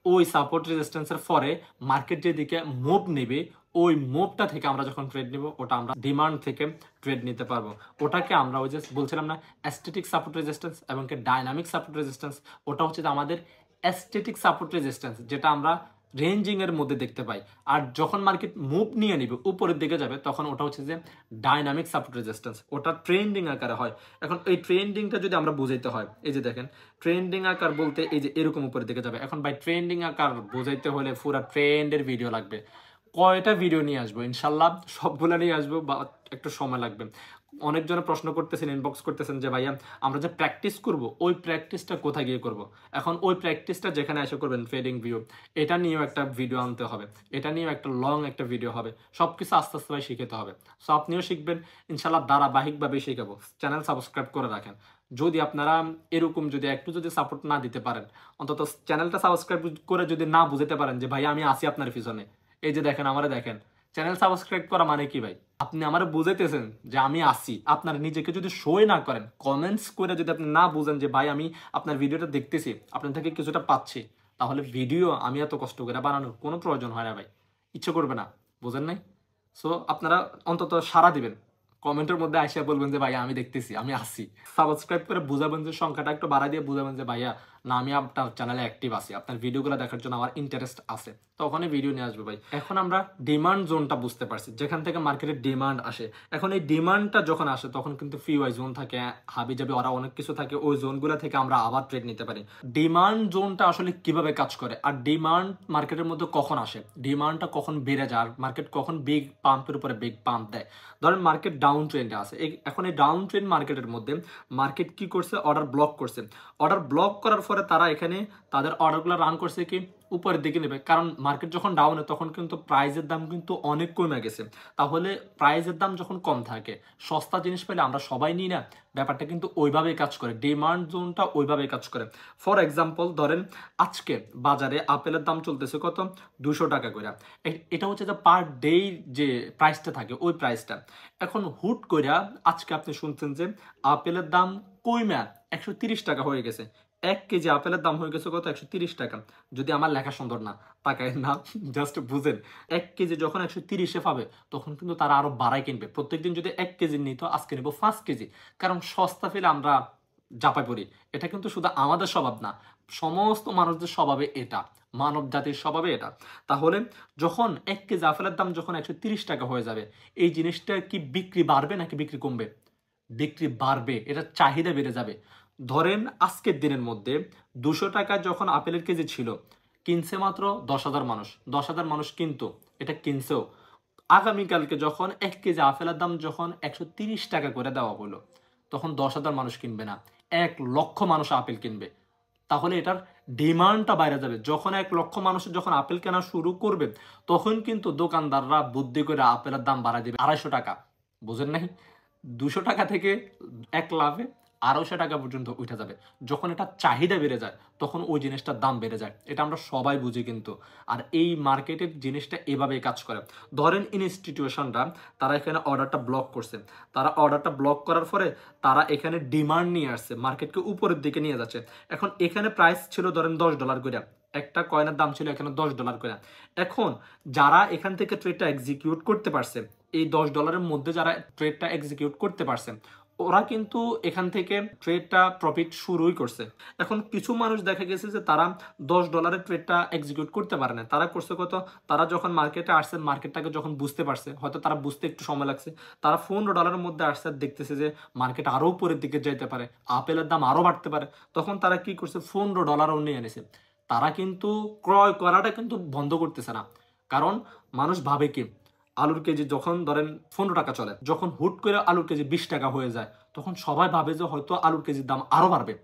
ওই সাপোর্ট রেজিস্ট্যান্সের পরে মার্কেট যেদিকে মুভ নেবে, ওই মুভটা থেকে আমরা যখন ট্রেড নিব, ওটা আমরা ডিমান্ড থেকে ট্রেড নিতে পারবো। ওটাকে আমরা ওই যে বলছিলাম না অ্যাস্থেটিক সাপোর্ট রেজিস্ট্যান্স এবং ডাইনামিক সাপোর্ট রেজিস্ট্যান্স, ওটা হচ্ছে আমাদের অ্যাস্থেটিক সাপোর্ট রেজিস্ট্যান্স, যেটা আমরা রেঞ্জিং এর মধ্যে দেখতে পাই। আর যখন মার্কেট মুভ নিয়ে নিবে, উপরের দিকে যাবে, তখন ওটা হচ্ছে যে ডাইনামিক সাপোর্ট রেজিস্ট্যান্স, ওটা ট্রেন্ডিং আকারে হয়। এখন এই ট্রেন্ডিংটা যদি আমরা বুঝাইতে হয়, এই যে দেখেন ট্রেন্ডিং আকার বলতে এই যে এরকম উপরের দিকে যাবে। এখন বাই ট্রেন্ডিং আকার বোঝাইতে হলে পুরো ট্রেন্ডের ভিডিও লাগবে। কয়টা ভিডিও নিয়ে আসবো, ইনশাল্লাহ সবগুলো নিয়ে আসবো, বা একটু সময় লাগবে। অনেকজনে প্রশ্ন করতেছেন, ইনবক্স করতেছেন যে ভাইয়া আমরা যে প্র্যাকটিস করব, ওই প্র্যাকটিসটা কোথায় গিয়ে করব। এখন ওই প্র্যাকটিসটা যেখানে এসে করবেন ট্রেডিং ভিউ, এটা নিয়েও একটা ভিডিও আনতে হবে, এটা নিয়েও একটা লং একটা ভিডিও হবে। সব কিছু আস্তে আস্তে ভাই শিখতে হবে। সো আপনিও শিখবেন ইনশাল্লাহ, ধারাবাহিকভাবে শিখাবো। চ্যানেল সাবস্ক্রাইব করে রাখেন। যদি আপনারা এরকম যদি একটু যদি সাপোর্ট না দিতে পারেন, অন্তত চ্যানেলটা সাবস্ক্রাইব করে যদি না বুঝতে পারেন যে ভাই আমি আসি আপনার পিছনে, এই যে দেখেন আমারে দেখেন, চ্যানেল সাবস্ক্রাইব করা মানে কি ভাই? আপনি আমারে বুঝাইতেছেন যে আমি আসি, আপনার নিজেকে যদি শোয় না করেন, কমেন্টস করে যদি আপনি না বুঝেন যে ভাই আমি আপনার ভিডিওটা দেখতেছি, আপনার থেকে কিছুটা পাচ্ছি, তাহলে ভিডিও আমি এত কষ্ট করে বানানোর কোনো প্রয়োজন হয় না ভাই, ইচ্ছে করবে না, বুঝেন নাই? সো আপনারা অন্তত সাড়া দিবেন, কমেন্টের মধ্যে আসিয়া বলবেন যে ভাইয়া আমি দেখতেছি, আমি আসি, সাবস্ক্রাইব করে বুঝাবেন, যে সংখ্যাটা একটু বাড়াই দিয়ে বুঝাবেন যে ভাইয়া না আমি আপনার চ্যানেলে অ্যাক্টিভ আছি, আপনার ভিডিওগুলো দেখার জন্য আমার ইন্টারেস্ট আছে, তখনই ভিডিও নিয়ে আসবে ভাই। এখন আমরা ডিমান্ড জোনটা বুঝতে পারছি, যেখান থেকে মার্কেটের ডিমান্ড আসে। এখন এই ডিমান্ডটা যখন আসে তখন কিন্তু ফিওয়াই জোন থাকে, হাবি জাবি ওরা অনেক কিছু থাকে, ওই জোনগুলো থেকে আমরা আবার ট্রেড নিতে পারি। ডিমান্ড জোনটা আসলে কিভাবে কাজ করে, আর ডিমান্ড মার্কেটের মধ্যে কখন আসে, ডিমান্ডটা কখন বেড়ে যায়, আর মার্কেট কখন বিগ পাম্পের উপরে বিগ পাম্প দেয়। ধরেন মার্কেট ডাউন ট্রেন্ডে আছে, এখন এই ডাউন ট্রেন্ড মার্কেটের মধ্যে মার্কেট কি করছে, অর্ডার ব্লক করছে। অর্ডার ব্লক করার পরে তারা এখানে তাদের অর্ডারগুলো রান করছে কি উপরের দিকে নেবে, কারণ মার্কেট যখন ডাউনে তখন কিন্তু প্রাইজের দাম কিন্তু অনেক কমে গেছে। তাহলে প্রাইজের দাম যখন কম থাকে, সস্তা জিনিস পেলে আমরা সবাই নিই না, ব্যাপারটা কিন্তু ওইভাবেই কাজ করে, ডিমান্ড জোনটা ওইভাবেই কাজ করে। ফর এক্সাম্পল ধরেন আজকে বাজারে আপেলের দাম চলতেছে কত, 200 টাকা করে। এটা হচ্ছে যে পার ডে যে প্রাইসটা থাকে ওই প্রাইসটা। এখন হুট কইরা আজকে আপনি শুনছেন যে আপেলের দাম কইমা 130 টাকা হয়ে গেছে, 1 কেজি আপেলের দাম হয়ে গেছে কত, 130 টাকা। যদি আমার লেখা সুন্দর না, তাকায় না, জাস্ট বুঝেন, 1 কেজি যখন 130-এ পাবে তখন কিন্তু তারা আরো বাড়ায় কিনবে। প্রত্যেকদিন যদি 1 কেজি নিত, আজকে নেবো 5 কেজি, কারণ সস্তা ফেলে আমরা চাপাই পড়ি। এটা কিন্তু শুধু আমাদের স্বভাব না, সমস্ত মানুষদের স্বভাবে এটা, মানব জাতির স্বভাবে এটা। তাহলে যখন 1 কেজি আপেলের দাম যখন 130 টাকা হয়ে যাবে, এই জিনিসটা কি বিক্রি বাড়বে নাকি বিক্রি কমবে? বিক্রি বাড়বে, এটা চাহিদা বেড়ে যাবে। ধরেন আজকের দিনের মধ্যে 200 টাকা যখন আপেলের কেজি ছিল, কিনছে মাত্র 10,000 মানুষ, 10,000 মানুষ কিন্তু এটা কিনছেও। আগামীকালকে যখন 1 কেজি আপেলের দাম যখন 130 টাকা করে দেওয়া হলো, তখন 10,000 মানুষ কিনবে না, 1 লক্ষ মানুষ আপেল কিনবে। তাহলে এটার ডিমান্ডটা বাইরে যাবে। যখন 1 লক্ষ মানুষের যখন আপেল কেনা শুরু করবে, তখন কিন্তু দোকানদাররা বুদ্ধি করে আপেলের দাম বাড়ায় দিবে 250 টাকা। বুঝেন নাই? 200 টাকা থেকে 1 লাভে 250 টাকা পর্যন্ত উঠে যাবে। যখন এটা চাহিদা বেড়ে যায়, তখন ওই জিনিসটার দাম বেড়ে যায়। এটা আমরা সবাই বুঝি কিন্তু। আর এই মার্কেটের জিনিসটা এভাবেই কাজ করে। ধরেন ইনস্টিটিউশনরা তারা এখানে অর্ডারটা ব্লক করছে। তারা অর্ডারটা ব্লক করার পরে তারা এখানে ডিমান্ড নিয়ে আসছে, মার্কেটকে উপরের দিকে নিয়ে যাচ্ছে। এখন এখানে প্রাইস ছিল ধরেন $10 করে, একটা কয়েনের দাম ছিল এখানে $10 করে। এখন যারা এখান থেকে ট্রেডটা এক্সিকিউট করতে পারছে, এই $10 মধ্যে যারা ট্রেডটা এক্সিকিউট করতে পারছে, ওরা কিন্তু এখান থেকে ট্রেডটা প্রফিট শুরুই করছে। এখন কিছু মানুষ দেখা গেছে যে তারা $10 ট্রেডটা এক্সিকিউট করতে পারে না, তারা করছে কত, তারা যখন মার্কেটে আসছে, মার্কেটটাকে যখন বুঝতে পারছে, হয়তো তারা বুঝতে একটু সময় লাগছে, তারা $15 মধ্যে আসছে, দেখতেছে যে মার্কেট আরো উপরের দিকে যাইতে পারে, আপেলের দাম আরো বাড়তে পারে, তখন তারা কি করছে, $15 নিয়ে এনেছে। তারা কিন্তু ক্রয় করাটা কিন্তু বন্ধ করতেছে না, কারণ মানুষ ভাবে কি, আলুর কেজি যখন ধরেন 15 টাকা চলে, যখন হুট করে আলুর কেজি 20 টাকা হয়ে যায়, তখন সবাই ভাবে যে হয়তো আলুর কেজির দাম আরো বাড়বে,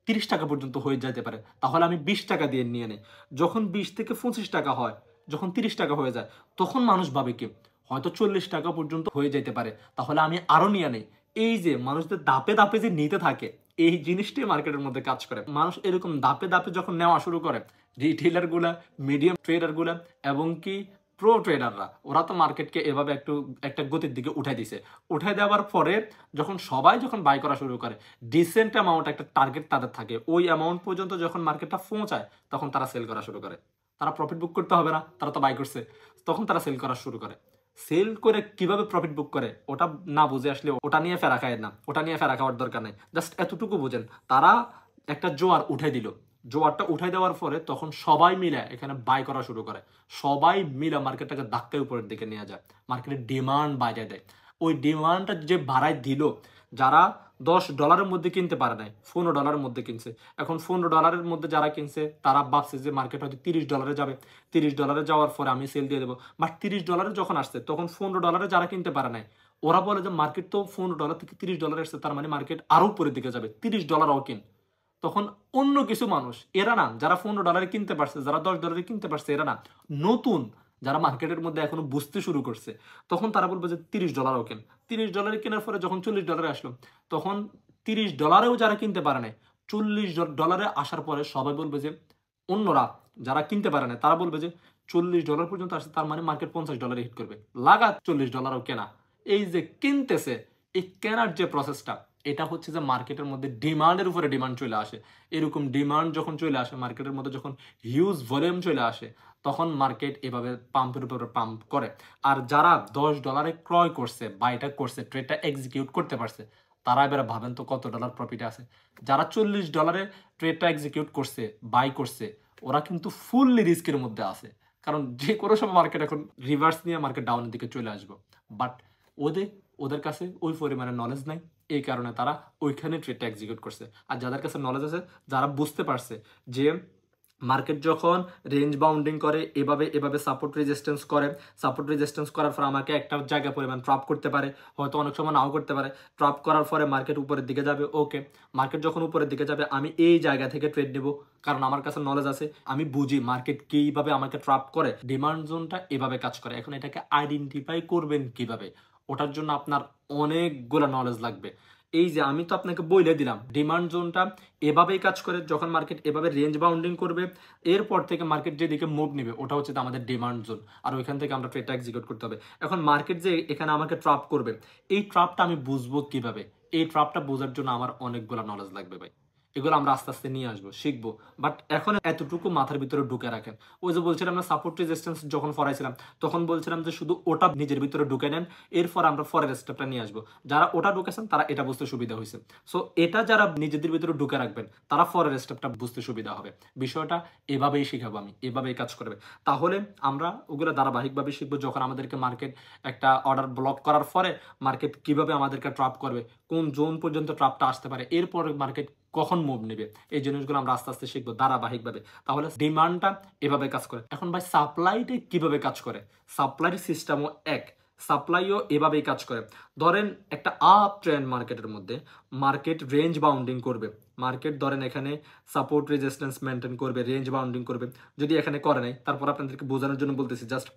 30 টাকা পর্যন্ত হয়ে যেতে পারে, তাহলে আমি 20 টাকা দিয়ে নিয়ে নেই। যখন 20 থেকে 25 টাকা হয়, যখন 30 টাকা হয়ে যায়, তখন মানুষ ভাবে কি হয়তো 40 টাকা পর্যন্ত হয়ে যেতে পারে, তাহলে আমি আরো নিয়ে নেই। এই যে মানুষদের দাপে দাপে যে নিতে থাকে, এই জিনিসটাই মার্কেটের মধ্যে কাজ করে। মানুষ এরকম দাপে দাপে যখন নেওয়া শুরু করে, রিটেলার গুলা, মিডিয়াম ট্রেডার গুলা, এবং কি প্রো ট্রেডাররা, ওরা তো মার্কেটকে এভাবে একটা গতির দিকে উঠাই দিছে। উঠাই দেওয়ার পরে যখন সবাই যখন বাই করা শুরু করে, ডিসেন্ট অ্যামাউন্ট একটা টার্গেট তাদের থাকে, ওই অ্যামাউন্ট পর্যন্ত যখন মার্কেটটা পৌঁছায়, তখন তারা সেল করা শুরু করে। তারা প্রফিট বুক করতে হবে না, তারা তো বাই করছে, তখন তারা সেল করা শুরু করে। সেল করে কিভাবে প্রফিট বুক করে ওটা না বুঝে আসলে ওটা নিয়ে ফেরা খায় না, ওটা নিয়ে ফেরা খাওয়ার দরকার নেই, জাস্ট এতটুকু বুঝেন। তারা একটা জোয়ার উঠাই দিল, জোয়ারটা উঠাই দেওয়ার পরে তখন সবাই মিলে এখানে বাই করা শুরু করে, সবাই মিলে মার্কেটটাকে ধাক্কায় উপরের দিকে নিয়ে যায়, মার্কেটের ডিমান্ড বাড়িয়ে দেয়। ওই ডিমান্ডটা যে বাড়ায় দিল, যারা $10 মধ্যে কিনতে পারে নাই, $15 মধ্যে কিনছে। এখন $15 মধ্যে যারা কিনছে, তারা ভাবছে যে মার্কেট হয়তো $30 যাবে, $30 যাওয়ার পরে আমি সেল দিয়ে দেবো। বাট $30 যখন আসছে, তখন $15 যারা কিনতে পারে নাই, ওরা বলে যে মার্কেট তো $15 থেকে $30 আসছে, তার মানে মার্কেট আরো উপরের দিকে যাবে, $30 কিন। তখন অন্য কিছু মানুষ, এরা না যারা $15 কিনতে পারছে, যারা $10 কিনতে পারছে, এরা না, নতুন যারা মার্কেটের মধ্যে এখনো বুঝতে শুরু করছে, তখন তারা বলবে যে $30 কেন। $30 কেনার পরে যখন $40 আসলো, তখন $30 যারা কিনতে পারে না, $40 আসার পরে সবাই বলবে যে, অন্যরা যারা কিনতে পারে না তারা বলবে যে $40 পর্যন্ত আসছে, তার মানে মার্কেট $50 হিট করবে, লাগা $40 কেনা। এই যে কিনতেছে, এই কেনার যে প্রসেসটা, এটা হচ্ছে যে মার্কেটের মধ্যে ডিমান্ডের উপরে ডিমান্ড চলে আসে। এরকম ডিমান্ড যখন চলে আসে মার্কেটের মধ্যে, যখন হিউজ ভলিউম চলে আসে, তখন মার্কেট এভাবে পাম্পের উপরে পাম্প করে। আর যারা $10 ক্রয় করছে, বাইটা করছে, ট্রেডটা এক্সিকিউট করতে পারছে, তারা এবারে ভাবেন তো কত ডলার প্রফিট আছে। যারা $40 ট্রেডটা এক্সিকিউট করছে, বাই করছে, ওরা কিন্তু ফুললি রিস্কের মধ্যে আছে। কারণ যে কোনো সময় মার্কেট এখন রিভার্স নিয়ে মার্কেট ডাউনের দিকে চলে আসবে। বাট ওদের কাছে ওই পরিমাণে নলেজ নাই, এই কারণে তারা ওইখানে ট্রেডটা এক্সিকিউট করছে। আর যাদের কাছে নলেজ আছে, যারা বুঝতে পারছে যে মার্কেট যখন রেঞ্জ বাউন্ডিং করে, এভাবে সাপোর্ট রেজিস্ট্যান্স করে, সাপোর্ট রেজিস্ট্যান্স করার পর আমাকে একটা জায়গা পরিমাণ ট্রাপ করতে পারে, হয়তো অনেক সময় নাও করতে পারে। ট্রাপ করার পরে মার্কেট উপরের দিকে যাবে, ওকে। মার্কেট যখন উপরের দিকে যাবে, আমি এই জায়গা থেকে ট্রেড নেব, কারণ আমার কাছে নলেজ আছে, আমি বুঝি মার্কেট কিভাবে আমাকে ট্রাপ করে, ডিমান্ড জোনটা এভাবে কাজ করে। এখন এটাকে আইডেন্টিফাই করবেন কিভাবে, ওটার জন্য আপনার অনেকগুলো নলেজ লাগবে। এই যে আমি তো আপনাকে বলে দিলাম ডিমান্ড জোনটা এভাবেই কাজ করে, যখন মার্কেট এভাবে রেঞ্জ বাউন্ডিং করবে, এরপর থেকে মার্কেট যেদিকে মুভ নেবে ওটা হচ্ছে আমাদের ডিমান্ড জোন, আর ওইখান থেকে আমরা ট্রেডটা এক্সিকিউট করতে হবে। এখন মার্কেট যে এখানে আমাকে ট্রাপ করবে, এই ট্রাপটা আমি বুঝবো কিভাবে? এই ট্রাপটা বোঝার জন্য আমার অনেকগুলো নলেজ লাগবে ভাই। এগুলো আমরা আস্তে আস্তে নিয়ে আসবো, শিখবো। বাট এখন এতটুকু মাথার ভিতরে ঢুকে রাখেন। ওই যে বলছিলাম না, সাপোর্ট রেজিস্ট্যান্স যখন ফরাইছিলাম, তখন বলছিলাম যে শুধু ওটা নিজের ভিতরে ঢুকে নেন, এরপর আমরা পরের স্টেপটা নিয়ে আসবো। যারা ওটা ঢুকেছেন তারা এটা বুঝতে সুবিধা হয়েছে। সো এটা যারা নিজেদের ভিতরে ঢুকে রাখবেন, তারা পরের স্টেপটা বুঝতে সুবিধা হবে। বিষয়টা এভাবেই শিখাবো আমি, এভাবেই কাজ করবে। তাহলে আমরা ওগুলো ধারাবাহিকভাবে শিখবো। যখন আমাদেরকে মার্কেট একটা অর্ডার ব্লক করার পরে মার্কেট কিভাবে আমাদেরকে ট্রাপ করবে, কোন জোন পর্যন্ত ট্রাপটা আসতে পারে, এরপরে মার্কেট কখন মুভ নেবে, এই জিনিসগুলো আমরা আস্তে আস্তে শিখবো ধারাবাহিকভাবে। তাহলে ডিমান্ডটা এভাবে কাজ করে। এখন ভাই সাপ্লাইটা কিভাবে কাজ করে? সাপ্লাই সিস্টেমও এক, সাপ্লাইও এভাবেই কাজ করে। ধরেন একটা আপ ট্রেন্ড মার্কেটের মধ্যে মার্কেট রেঞ্জ বাউন্ডিং করবে, মার্কেট ধরেন এখানে সাপোর্ট রেজিস্ট্যান্স মেনটেন করবে, রেঞ্জ বাউন্ডিং করবে। যদি এখানে করে নাই, তারপর আপনাদেরকে বোঝানোর জন্য বলতেছি, জাস্ট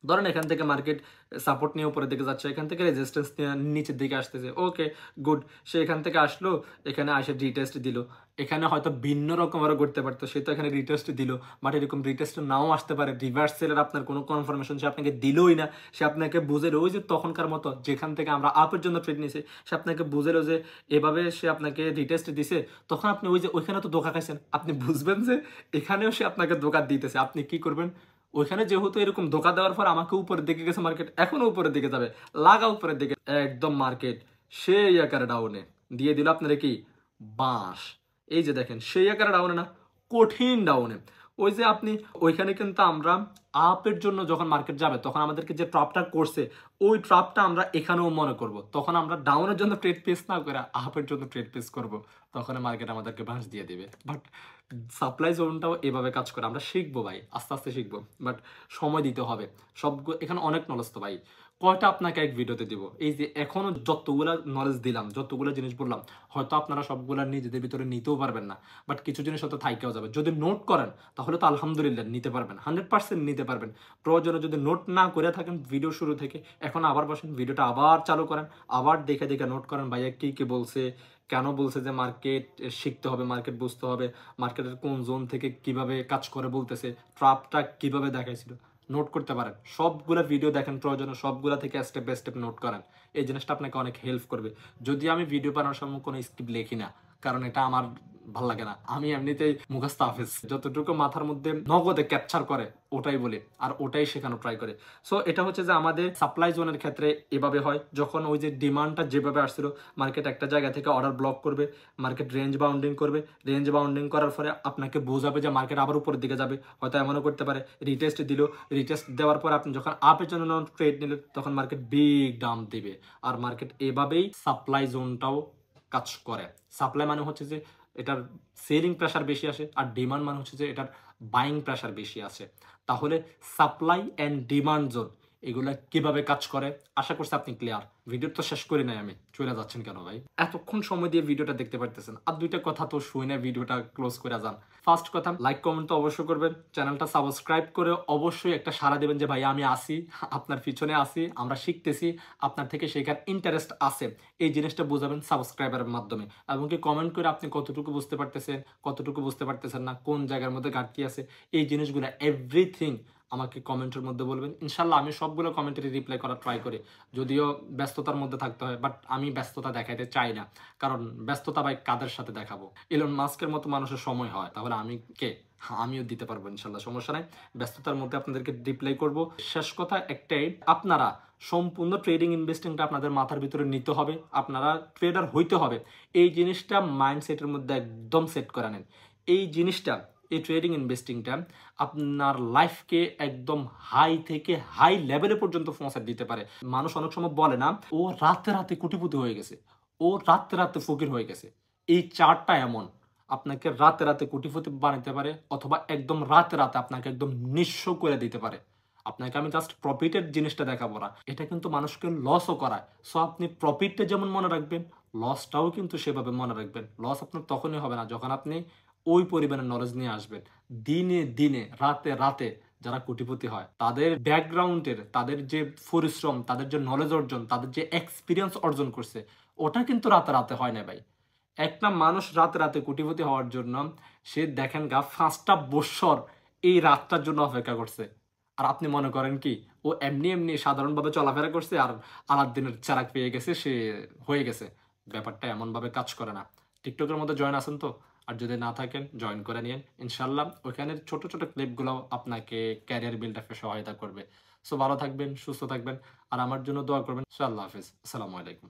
ধরেন এখান থেকে মার্কেট সাপোর্ট নিয়ে উপরের দিকে যাচ্ছে, এখান থেকে রেজিস্ট্যান্স নিয়ে নিচের দিকে আসতেছে, ওকে গুড। সে এখান থেকে আসলো, এখানে আসে রিটেস্ট দিল। এখানে হয়তো ভিন্ন রকম আরও করতে পারতো, সে তো এখানে রিটেস্ট দিল, বাট এরকম রিটেস্ট নাও আসতে পারে। রিভার্স সেলের আপনার কোনো কনফার্মেশন সে আপনাকে দিলই না, সে আপনাকে বুঝেলো ওই যে তখনকার মতো যেখান থেকে আমরা আপের জন্য ট্রেড নিয়েছি, সে আপনাকে বুঝেলো যে এভাবে সে আপনাকে রিটেস্ট দিছে। তখন আপনি ওই যে ওইখানে তো ধোকা খাইছেন, আপনি বুঝবেন যে এখানেও সে আপনাকে ধোকা দিতেছে। আপনি কি করবেন? ওইখানে যেহেতু এরকম ধোকা দেওয়ার পর আমাকে উপরের দিকে গেছে মার্কেট, এখনো উপরের দিকে যাবে, লাগা উপরের দিকে, একদম মার্কেট সেই আকারে ডাউনে দিয়ে দিল আপনারা কি বাঁশ। এই যে দেখেন সেই আকারে ডাউনে না, কঠিন ডাউনে। ওই যে আপনি ওইখানে কিন্তু আমরা আপের জন্য যখন মার্কেট যাবে, তখন আমাদেরকে যে ট্রাপটা করছে, ওই ট্রাপটা আমরা এখানেও মনে করব। তখন আমরা ডাউনের জন্য ট্রেড পেস না করে আপের জন্য ট্রেড পেস করব, তখন মার্কেট আমাদেরকে বাঁশ দিয়ে দিবে। বাট সাপ্লাই জোনটাও এভাবে কাজ করে। আমরা শিখবো ভাই, আস্তে আস্তে শিখবো, বাট সময় দিতে হবে। সব এখানে অনেক নলেজ তো ভাই, কয়টা আপনাকে এক ভিডিওতে দিব? এই যে এখনো যতগুলা নলেজ দিলাম, যতগুলো জিনিস বললাম, হয়তো আপনারা সবগুলা নিজেদের ভিতরে নিতেও পারবেন না, বাট কিছু জিনিস হয়তো থাইকেও যাবে। যদি নোট করেন তাহলে তো আলহামদুলিল্লাহ নিতে পারবেন, 100% নিতে পারবেন। প্রয়োজনে যদি নোট না করে থাকেন ভিডিও শুরু থেকে, এখন আবার বসেন, ভিডিওটা আবার চালু করেন, আবার দেখে দেখে নোট করেন ভাইয়া কি কি বলছে, কেন বলছে যে মার্কেট শিখতে হবে, মার্কেট বুঝতে হবে, মার্কেটের কোন জোন থেকে কিভাবে কাজ করে বলতেছে, ট্রাপটা কিভাবে দেখাইছিল, নোট করতে পারেন। সবগুলা ভিডিও দেখেন, প্রয়োজনে সবগুলা থেকে স্টেপ বাই স্টেপ নোট করেন। এই জিনিসটা আপনাকে অনেক হেল্প করবে। যদি আমি ভিডিও বানানোর সময় কোনো স্ক্রিপ্ট লিখি না, কারণ এটা আমার ভাল লাগে না। আমি এমনিতেই মুখস্থ হাফেজ, যতটুকু মাথার মধ্যে নগদে ক্যাপচার করে ওটাই বলি, আর ওটাই শেখানো ট্রাই করে। সো এটা হচ্ছে যে আমাদের সাপ্লাই জোনের ক্ষেত্রে এভাবে হয়, যখন ওই যে ডিমান্ডটা যেভাবে আসছিল, মার্কেট একটা জায়গা থেকে অর্ডার ব্লক করবে, মার্কেট রেঞ্জ বাউন্ডিং করবে, রেঞ্জ বাউন্ডিং করার পরে আপনাকে বোঝাবে যে মার্কেট আবার উপরের দিকে যাবে। হয়তো এমনও করতে পারে রিটেস্ট দিল, রিটেস্ট দেওয়ার পর আপনি যখন আপের জন্য ট্রেড নিলেন, তখন মার্কেট বিগ ডাম্প দিবে। আর মার্কেট এভাবেই সাপ্লাই জোনটাও কাজ করে। সাপ্লাই মানে হচ্ছে যে এটার সেলিং প্রেশার বেশি আসে, আর ডিমান্ড মানে হচ্ছে যে এটার বাইং প্রেশার বেশি আসে। তাহলে সাপ্লাই অ্যান্ড ডিমান্ড জোন এগুলা কিভাবে কাজ করে। আশা করছি আপনি ক্লিয়ার। ভিডিও তো শেষ করি নাই আমি, চলে যাচ্ছেন কেন ভাই? এতক্ষণ সময় দিয়ে ভিডিওটা দেখতে পারতেছেন, আর দুইটা কথা তো শুনে ভিডিওটা ক্লোজ করে যান। ফার্স্ট কথা, লাইক কমেন্ট তো অবশ্যই করবেন, চ্যানেলটা সাবস্ক্রাইব করে অবশ্যই একটা সাড়া দেবেন যে ভাই আমি আসি, আপনার পিছনে আসি, আমরা শিখতেছি, আপনার থেকে শেখার ইন্টারেস্ট আছে, এই জিনিসটা বোঝাবেন সাবস্ক্রাইবারের মাধ্যমে। এবং কি কমেন্ট করে আপনি কতটুকু বুঝতে পারতেছেন, কতটুকু বুঝতে পারতেছেন না, কোন জায়গার মধ্যে ঘাটতি আছে, এই জিনিসগুলো এভরিথিং আমাকে কমেন্টের মধ্যে বলবেন। ইনশাল্লাহ আমি সবগুলো কমেন্টের রিপ্লাই করার ট্রাই করি, যদিও ব্যস্ততার মধ্যে থাকতে হয়, বাট আমি ব্যস্ততা দেখাইতে চাই না, কারণ ব্যস্ততা ভাই কাদের সাথে দেখাবো? ইলন মাস্কের মতো মানুষের সময় হয়, তাহলে আমি কে? আমিও দিতে পারবো ইনশাল্লাহ, সমস্যা নাই। ব্যস্ততার মধ্যে আপনাদেরকে রিপ্লাই করব। শেষ কথা একটাই, আপনারা সম্পূর্ণ ট্রেডিং ইনভেস্টিংটা আপনাদের মাথার ভিতরে নিতে হবে, আপনারা ট্রেডার হইতে হবে, এই জিনিসটা মাইন্ডসেটের মধ্যে একদম সেট করে নেন। এই জিনিসটা, এই ট্রেডিং ইনভেস্টিংটা আপনার লাইফকে একদম হাই থেকে হাই লেভেলে পর্যন্ত পৌঁছে দিতে পারে। মানুষ অনেক সময় বলে না, ও রাতে রাতে কোটিপতি হয়ে গেছে, ও রাতে রাতে ফকির হয়ে গেছে। এই চার্টটা এমন, আপনাকে রাতে রাতে কোটিপতি বানাতে পারে, অথবা একদম রাতে রাতে আপনাকে একদম নিঃস্ব করে দিতে পারে। আপনাকে আমি জাস্ট প্রফিটের জিনিসটা দেখাবো না, এটা কিন্তু মানুষকে লসও করায়। সো আপনি প্রফিটটা যেমন মনে রাখবেন, লসটাও কিন্তু সেভাবে মনে রাখবেন। লস আপনার তখনই হবে না যখন আপনি ওই পরিমাণের নলেজ নিয়ে আসবেন। দিনে দিনে, রাতে রাতে যারা কোটিপতি হয়, তাদের ব্যাকগ্রাউন্ডের, তাদের যে পরিশ্রম, তাদের যে নলেজ অর্জন, তাদের যে এক্সপিরিয়েন্স অর্জন করছে, ওটা কিন্তু রাতে রাতে হয় না ভাই। একটা মানুষ রাতে রাতে কোটিপতি হওয়ার জন্য, সে দেখেন 5টা বৎসর এই রাতটার জন্য অপেক্ষা করছে। আর আপনি মনে করেন কি ও এমনি এমনি সাধারণভাবে চলাফেরা করছে আর আলাদিনের চারাক পেয়ে গেছে, সে হয়ে গেছে? ব্যাপারটা এমনভাবে কাজ করে না। টিকটকের মধ্যে জয়েন আছেন তো? আর যদি না থাকেন জয়েন করে নিন ইনশাল্লাহ, ওইখানের ছোট ছোট ক্লিপগুলো আপনাকে ক্যারিয়ার বিল্ড আপে সহায়তা করবে। সো ভালো থাকবেন, সুস্থ থাকবেন, আর আমার জন্য দোয়া করবেন। আল্লাহ হাফিজ, আসসালামু আলাইকুম।